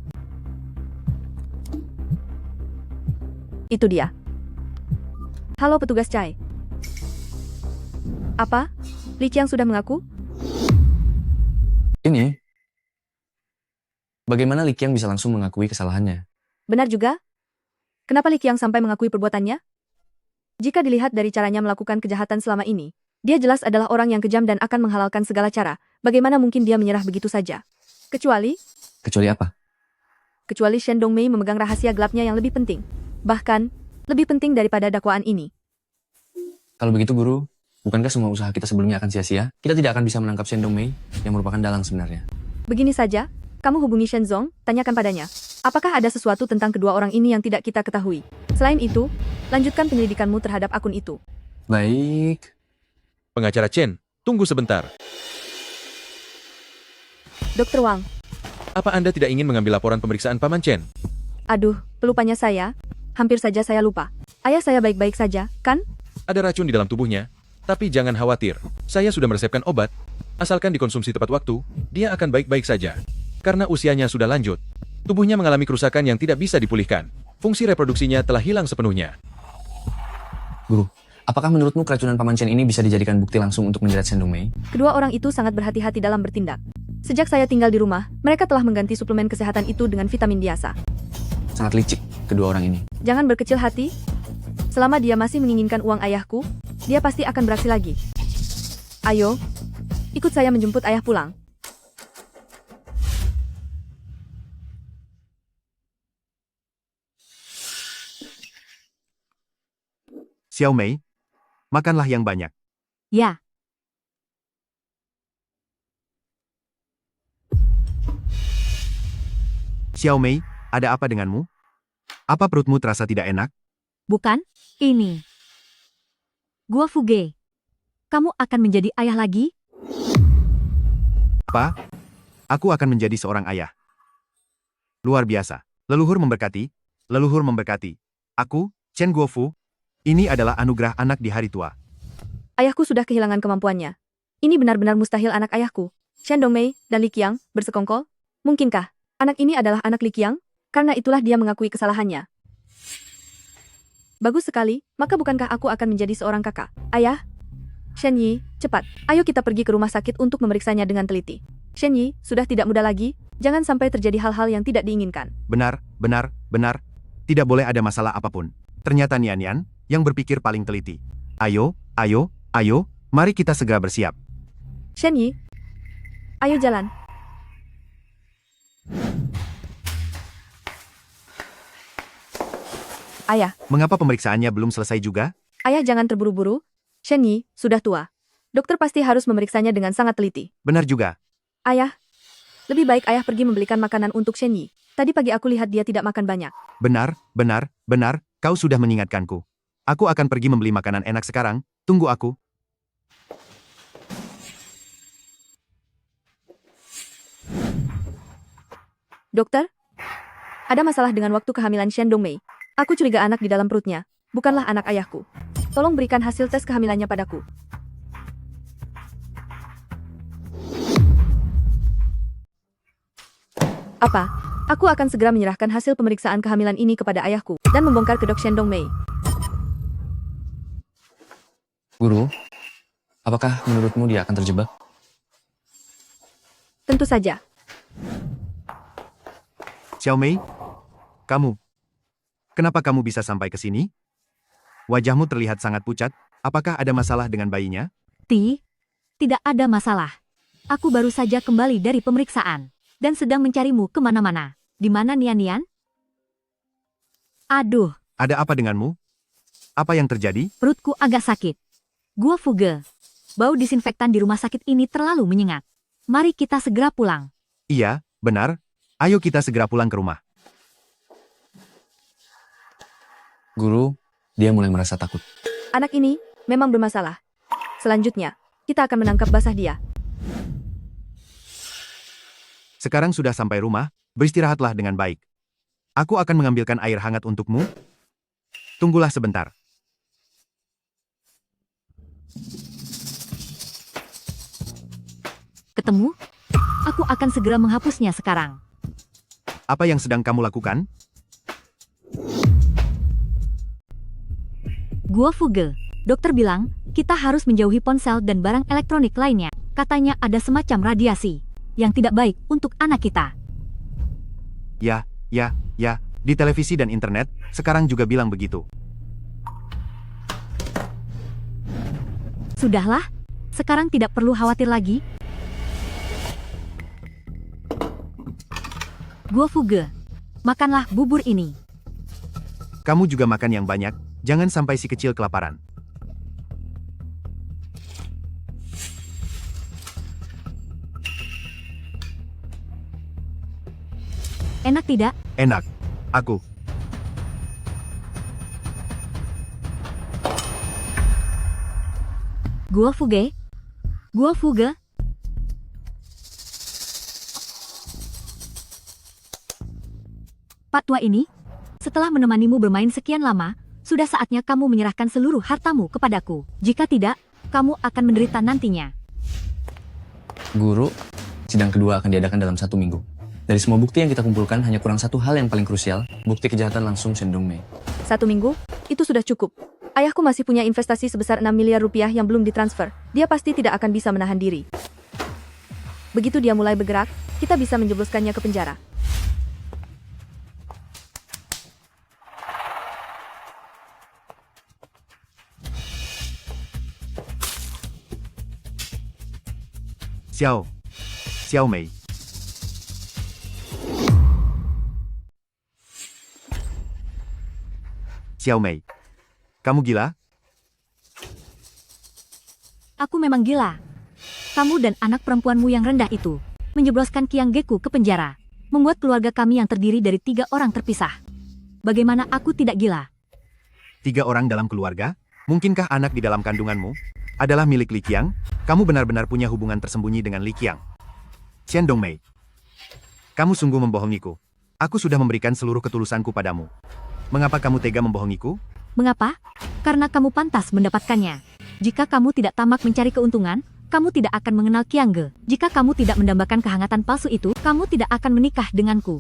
itu dia. Halo petugas Cai. Apa? Li Qiang sudah mengaku? ini... Bagaimana Li Qiang bisa langsung mengakui kesalahannya? Benar juga. Kenapa Li Qiang sampai mengakui perbuatannya? Jika dilihat dari caranya melakukan kejahatan selama ini, dia jelas adalah orang yang kejam dan akan menghalalkan segala cara. Bagaimana mungkin dia menyerah begitu saja? Kecuali apa? Kecuali Shen Dongmei memegang rahasia gelapnya yang lebih penting. Bahkan, lebih penting daripada dakwaan ini. Kalau begitu, Guru, bukankah semua usaha kita sebelumnya akan sia-sia? Kita tidak akan bisa menangkap Shen Dongmei yang merupakan dalang sebenarnya. Begini saja, kamu hubungi Shen Zong, tanyakan padanya. Apakah ada sesuatu tentang kedua orang ini yang tidak kita ketahui? Selain itu, lanjutkan penyelidikanmu terhadap akun itu. Baik. Pengacara Chen, tunggu sebentar. Dr. Wang. Apa Anda tidak ingin mengambil laporan pemeriksaan Paman Chen? Aduh, pelupanya saya. Hampir saja saya lupa. Ayah saya baik-baik saja, kan? Ada racun di dalam tubuhnya, tapi jangan khawatir. Saya sudah meresepkan obat. Asalkan dikonsumsi tepat waktu, dia akan baik-baik saja. Karena usianya sudah lanjut, tubuhnya mengalami kerusakan yang tidak bisa dipulihkan. Fungsi reproduksinya telah hilang sepenuhnya. Guru, Apakah menurutmu keracunan Paman Chen ini bisa dijadikan bukti langsung untuk menjerat Shen Dongmei? Kedua orang itu sangat berhati-hati dalam bertindak. Sejak saya tinggal di rumah, mereka telah mengganti suplemen kesehatan itu dengan vitamin biasa. Sangat licik kedua orang ini. Jangan berkecil hati. Selama dia masih menginginkan uang ayahku, dia pasti akan beraksi lagi. Ayo, ikut saya menjemput ayah pulang. Xiao Mei, makanlah yang banyak. Ya, Xiao Mei, ada apa denganmu? Apa perutmu terasa tidak enak? bukan? Ini. Gua Fuge. Kamu akan menjadi ayah lagi? Apa? Aku akan menjadi seorang ayah. Luar biasa. Leluhur memberkati. Leluhur memberkati. Aku, Chen Guofu, ini adalah anugerah anak di hari tua. Ayahku sudah kehilangan kemampuannya. Ini benar-benar mustahil anak ayahku. Shen Dongmei dan Li Qiang bersekongkol. Mungkinkah anak ini adalah anak Li Qiang? Karena itulah dia mengakui kesalahannya. Bagus sekali, maka bukankah aku akan menjadi seorang kakak? Ayah? Shen Yi, cepat. Ayo kita pergi ke rumah sakit untuk memeriksanya dengan teliti. Shen Yi, sudah tidak muda lagi. Jangan sampai terjadi hal-hal yang tidak diinginkan. Benar, benar, benar. Tidak boleh ada masalah apapun. Ternyata Nian Nian yang berpikir paling teliti. Ayo, ayo, ayo, mari kita segera bersiap. Shen Yi, ayo jalan. Ayah, Mengapa pemeriksaannya belum selesai juga? ayah jangan terburu-buru. Shen Yi, sudah tua. Dokter pasti harus memeriksanya dengan sangat teliti. Benar juga. Ayah, lebih baik ayah pergi membelikan makanan untuk Shen Yi. Tadi pagi aku lihat dia tidak makan banyak. Benar, benar, benar, kau sudah mengingatkanku. Aku akan pergi membeli makanan enak sekarang, tunggu aku. Dokter, ada masalah dengan waktu kehamilan Shen Dongmei. Aku curiga anak di dalam perutnya, bukanlah anak ayahku. Tolong berikan hasil tes kehamilannya padaku. Apa? Aku akan segera menyerahkan hasil pemeriksaan kehamilan ini kepada ayahku dan membongkar kedok Shen Dongmei. Guru, apakah menurutmu dia akan terjebak? Tentu saja. Xiao Mei, kamu. Kenapa kamu bisa sampai ke sini? Wajahmu terlihat sangat pucat, apakah ada masalah dengan bayinya? Tidak ada masalah. Aku baru saja kembali dari pemeriksaan dan sedang mencarimu kemana-mana. Di mana Nian Nian? Aduh, Ada apa denganmu? Apa yang terjadi? perutku agak sakit. Gua Fuge. Bau disinfektan di rumah sakit ini terlalu menyengat. Mari kita segera pulang. Iya, benar. Ayo kita segera pulang ke rumah. Guru, dia mulai merasa takut. Anak ini memang bermasalah. Selanjutnya, kita akan menangkap basah dia. Sekarang sudah sampai rumah, beristirahatlah dengan baik. Aku akan mengambilkan air hangat untukmu. Tunggulah sebentar. Ketemu? Aku akan segera menghapusnya sekarang. Apa yang sedang kamu lakukan? Gua Fuge. Dokter bilang, kita harus menjauhi ponsel dan barang elektronik lainnya. Katanya ada semacam radiasi yang tidak baik untuk anak kita. Ya. Di televisi dan internet, sekarang juga bilang begitu. Sudahlah, sekarang tidak perlu khawatir lagi. Gua Fuge. Makanlah bubur ini. Kamu juga makan yang banyak, jangan sampai si kecil kelaparan. Enak tidak? Enak. Aku. Gua Fuge. Gua Fuge. Pak tua ini, setelah menemanimu bermain sekian lama, sudah saatnya kamu menyerahkan seluruh hartamu kepadaku. Jika tidak, kamu akan menderita nantinya. Guru, sidang kedua akan diadakan dalam 1 minggu. Dari semua bukti yang kita kumpulkan, hanya kurang satu hal yang paling krusial, bukti kejahatan langsung Shen Dongmei. 1 minggu, itu sudah cukup. Ayahku masih punya investasi sebesar 6 miliar rupiah yang belum ditransfer. Dia pasti tidak akan bisa menahan diri. Begitu dia mulai bergerak, kita bisa menjebloskannya ke penjara. Xiao Mei. Xiao Mei. Kamu gila? Aku memang gila. Kamu dan anak perempuanmu yang rendah itu menjebloskan Qiang Geku ke penjara, membuat keluarga kami yang terdiri dari 3 orang terpisah. Bagaimana aku tidak gila? 3 orang dalam keluarga? Mungkinkah anak di dalam kandunganmu adalah milik Li Qiang? Kamu benar-benar punya hubungan tersembunyi dengan Li Qiang. Chen Dongmei. Kamu sungguh membohongiku. Aku sudah memberikan seluruh ketulusanku padamu. Mengapa kamu tega membohongiku? Mengapa? Karena kamu pantas mendapatkannya. Jika kamu tidak tamak mencari keuntungan, kamu tidak akan mengenal Qiang Ge. Jika kamu tidak mendambakan kehangatan palsu itu, kamu tidak akan menikah denganku.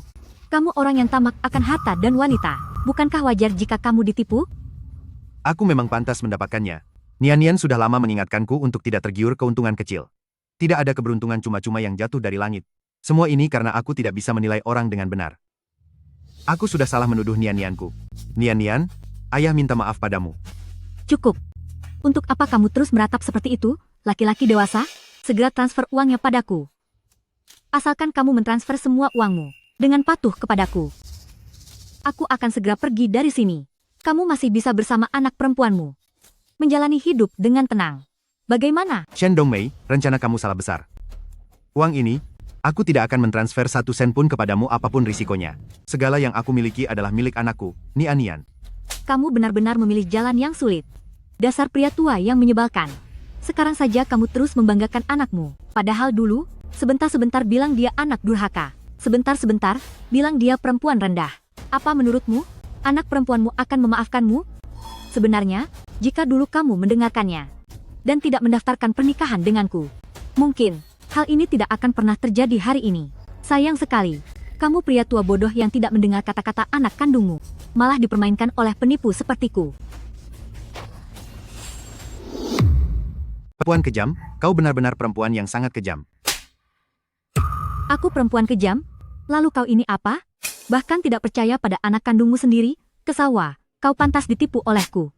Kamu orang yang tamak akan harta dan wanita. Bukankah wajar jika kamu ditipu? Aku memang pantas mendapatkannya. Nian sudah lama mengingatkanku untuk tidak tergiur keuntungan kecil. Tidak ada keberuntungan cuma-cuma yang jatuh dari langit. Semua ini karena aku tidak bisa menilai orang dengan benar. Aku sudah salah menuduh Nianku. Nian, ayah minta maaf padamu. Cukup. Untuk apa kamu terus meratap seperti itu, laki-laki dewasa? Segera transfer uangnya padaku. Asalkan kamu mentransfer semua uangmu, dengan patuh kepadaku. Aku akan segera pergi dari sini. Kamu masih bisa bersama anak perempuanmu. Menjalani hidup dengan tenang. Bagaimana? Shen Dongmei, rencana kamu salah besar. Uang ini, aku tidak akan mentransfer 1 sen pun kepadamu apapun risikonya. Segala yang aku miliki adalah milik anakku, Nian. Kamu benar-benar memilih jalan yang sulit. Dasar pria tua yang menyebalkan. Sekarang saja kamu terus membanggakan anakmu. Padahal dulu, sebentar-sebentar bilang dia anak durhaka. Sebentar-sebentar, bilang dia perempuan rendah. Apa menurutmu? Anak perempuanmu akan memaafkanmu? Sebenarnya, jika dulu kamu mendengarkannya dan tidak mendaftarkan pernikahan denganku, mungkin hal ini tidak akan pernah terjadi hari ini. Sayang sekali, kamu pria tua bodoh yang tidak mendengar kata-kata anak kandungmu, malah dipermainkan oleh penipu sepertiku. Perempuan kejam, kau benar-benar perempuan yang sangat kejam. Aku perempuan kejam? Lalu kau ini apa? Bahkan tidak percaya pada anak kandungmu sendiri? Kesawa, kau pantas ditipu olehku.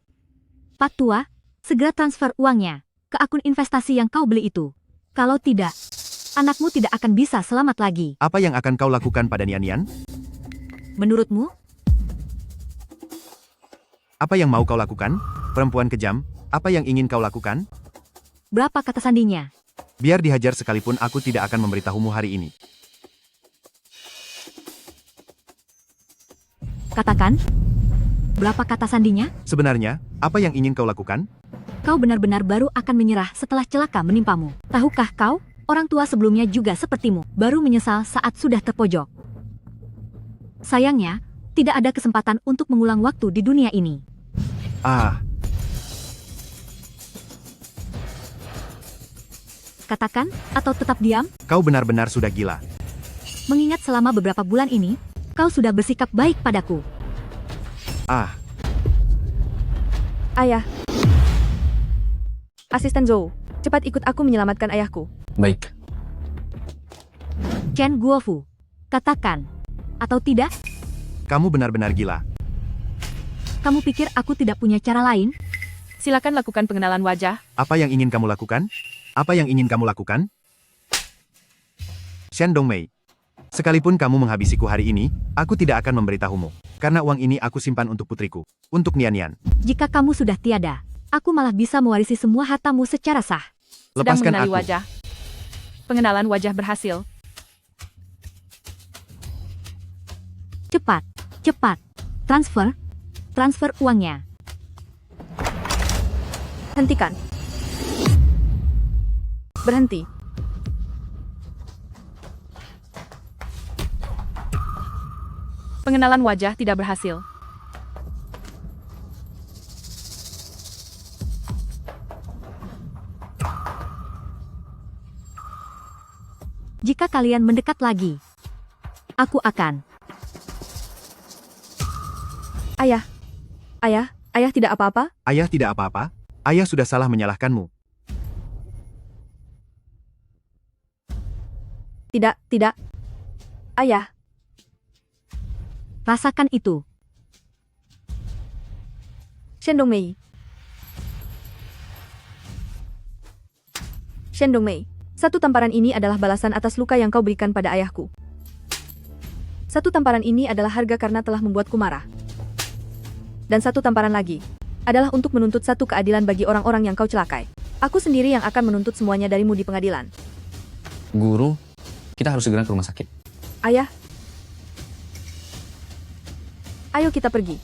Pak Tua, segera transfer uangnya ke akun investasi yang kau beli itu. Kalau tidak, anakmu tidak akan bisa selamat lagi. Apa yang akan kau lakukan pada Nian? Menurutmu? Apa yang mau kau lakukan? Perempuan kejam, apa yang ingin kau lakukan? Berapa kata sandinya? Biar dihajar sekalipun aku tidak akan memberitahumu hari ini. Katakan, berapa kata sandinya? Sebenarnya, apa yang ingin kau lakukan? Kau benar-benar baru akan menyerah setelah celaka menimpamu. Tahukah kau, orang tua sebelumnya juga sepertimu, baru menyesal saat sudah terpojok. Sayangnya, tidak ada kesempatan untuk mengulang waktu di dunia ini. Katakan, atau tetap diam? Kau benar-benar sudah gila. Mengingat selama beberapa bulan ini, kau sudah bersikap baik padaku. Ayah. Asisten Zhou, cepat ikut aku menyelamatkan ayahku. Baik. Chen Guofu, katakan, atau tidak? Kamu benar-benar gila. Kamu pikir aku tidak punya cara lain? Silakan lakukan pengenalan wajah. Apa yang ingin kamu lakukan? Apa yang ingin kamu lakukan? Shen Dongmei. Sekalipun kamu menghabisiku hari ini, aku tidak akan memberitahumu. Karena uang ini aku simpan untuk putriku. Untuk Nian. Jika kamu sudah tiada, aku malah bisa mewarisi semua hartamu secara sah. Lepaskan aku. Wajah. Pengenalan wajah berhasil. Cepat, cepat. Transfer uangnya. Hentikan. Berhenti. Pengenalan wajah tidak berhasil. Jika kalian mendekat lagi, aku akan. Ayah tidak apa-apa? Ayah tidak apa-apa. Ayah sudah salah menyalahkanmu. Tidak. Ayah, Rasakan itu. Shen Dongmei. Shen Dongmei, satu tamparan ini adalah balasan atas luka yang kau berikan pada ayahku. Satu tamparan ini adalah harga karena telah membuatku marah. Dan satu tamparan lagi adalah untuk menuntut satu keadilan bagi orang-orang yang kau celakai. Aku sendiri yang akan menuntut semuanya darimu di pengadilan. Guru, kita harus segera ke rumah sakit. Ayah, ayo kita pergi.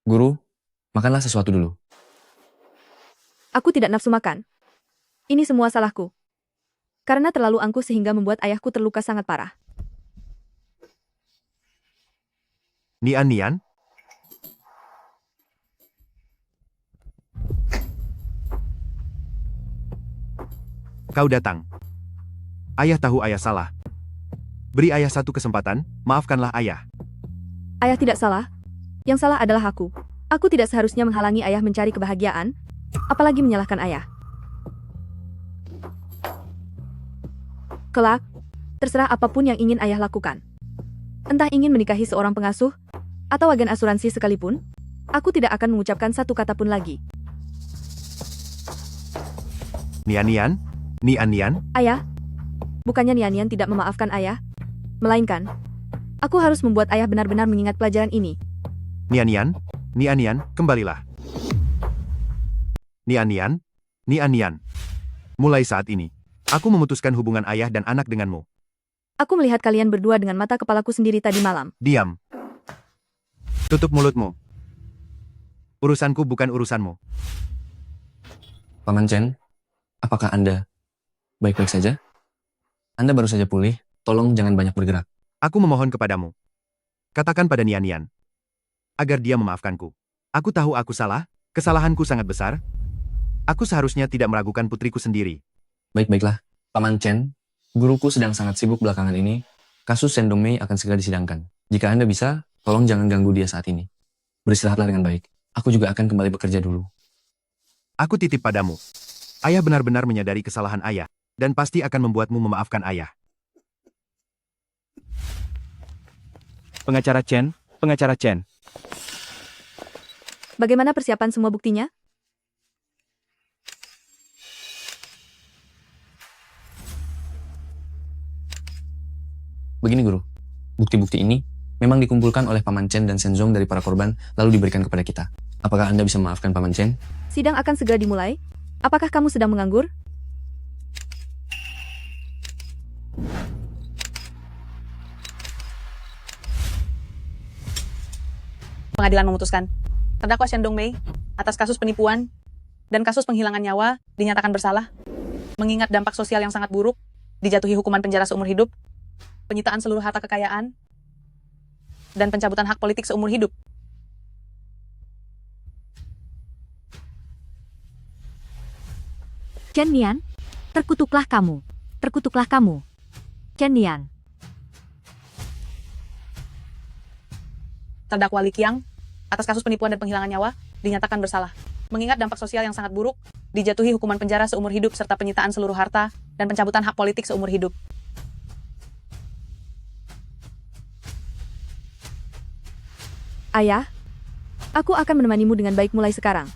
Guru, makanlah sesuatu dulu. Aku tidak nafsu makan. Ini semua salahku. Karena terlalu angkuh sehingga membuat ayahku terluka sangat parah. Nian? Kau datang. Ayah tahu ayah salah. Beri ayah satu kesempatan, maafkanlah ayah. Ayah tidak salah. Yang salah adalah aku. Aku tidak seharusnya menghalangi ayah mencari kebahagiaan, apalagi menyalahkan ayah. Kelak, terserah apapun yang ingin ayah lakukan. Entah ingin menikahi seorang pengasuh, atau agen asuransi sekalipun, aku tidak akan mengucapkan satu kata pun lagi. Nian? Ayah, bukannya Nian tidak memaafkan ayah, melainkan, aku harus membuat ayah benar-benar mengingat pelajaran ini. Nian, kembalilah. Nian. Mulai saat ini, aku memutuskan hubungan ayah dan anak denganmu. Aku melihat kalian berdua dengan mata kepalaku sendiri tadi malam. Diam. Tutup mulutmu. Urusanku bukan urusanmu. Paman Chen, apakah Anda baik-baik saja? Anda baru saja pulih, tolong jangan banyak bergerak. Aku memohon kepadamu. Katakan pada Nian, agar dia memaafkanku. Aku tahu aku salah, kesalahanku sangat besar. Aku seharusnya tidak meragukan putriku sendiri. Baiklah, Paman Chen, guruku sedang sangat sibuk belakangan ini. Kasus Shen Dongmei akan segera disidangkan. Jika Anda bisa, tolong jangan ganggu dia saat ini. Beristirahatlah dengan baik. Aku juga akan kembali bekerja dulu. Aku titip padamu. Ayah benar-benar menyadari kesalahan ayah, dan pasti akan membuatmu memaafkan ayah. Pengacara Chen. Bagaimana persiapan semua buktinya? Begini guru, bukti-bukti ini memang dikumpulkan oleh Paman Chen dan Shenzong dari para korban lalu diberikan kepada kita. Apakah Anda bisa memaafkan Paman Chen? Sidang akan segera dimulai. Apakah kamu sedang menganggur? Pengadilan memutuskan, terdakwa Shen Dongmei atas kasus penipuan dan kasus penghilangan nyawa dinyatakan bersalah, mengingat dampak sosial yang sangat buruk, dijatuhi hukuman penjara seumur hidup, penyitaan seluruh harta kekayaan, dan pencabutan hak politik seumur hidup. Chen Nian, terkutuklah kamu. Chen Nian. Terdakwa Li Qiang atas kasus penipuan dan penghilangan nyawa dinyatakan bersalah, mengingat dampak sosial yang sangat buruk, dijatuhi hukuman penjara seumur hidup serta penyitaan seluruh harta dan pencabutan hak politik seumur hidup. Ayah, aku akan menemanimu dengan baik mulai sekarang.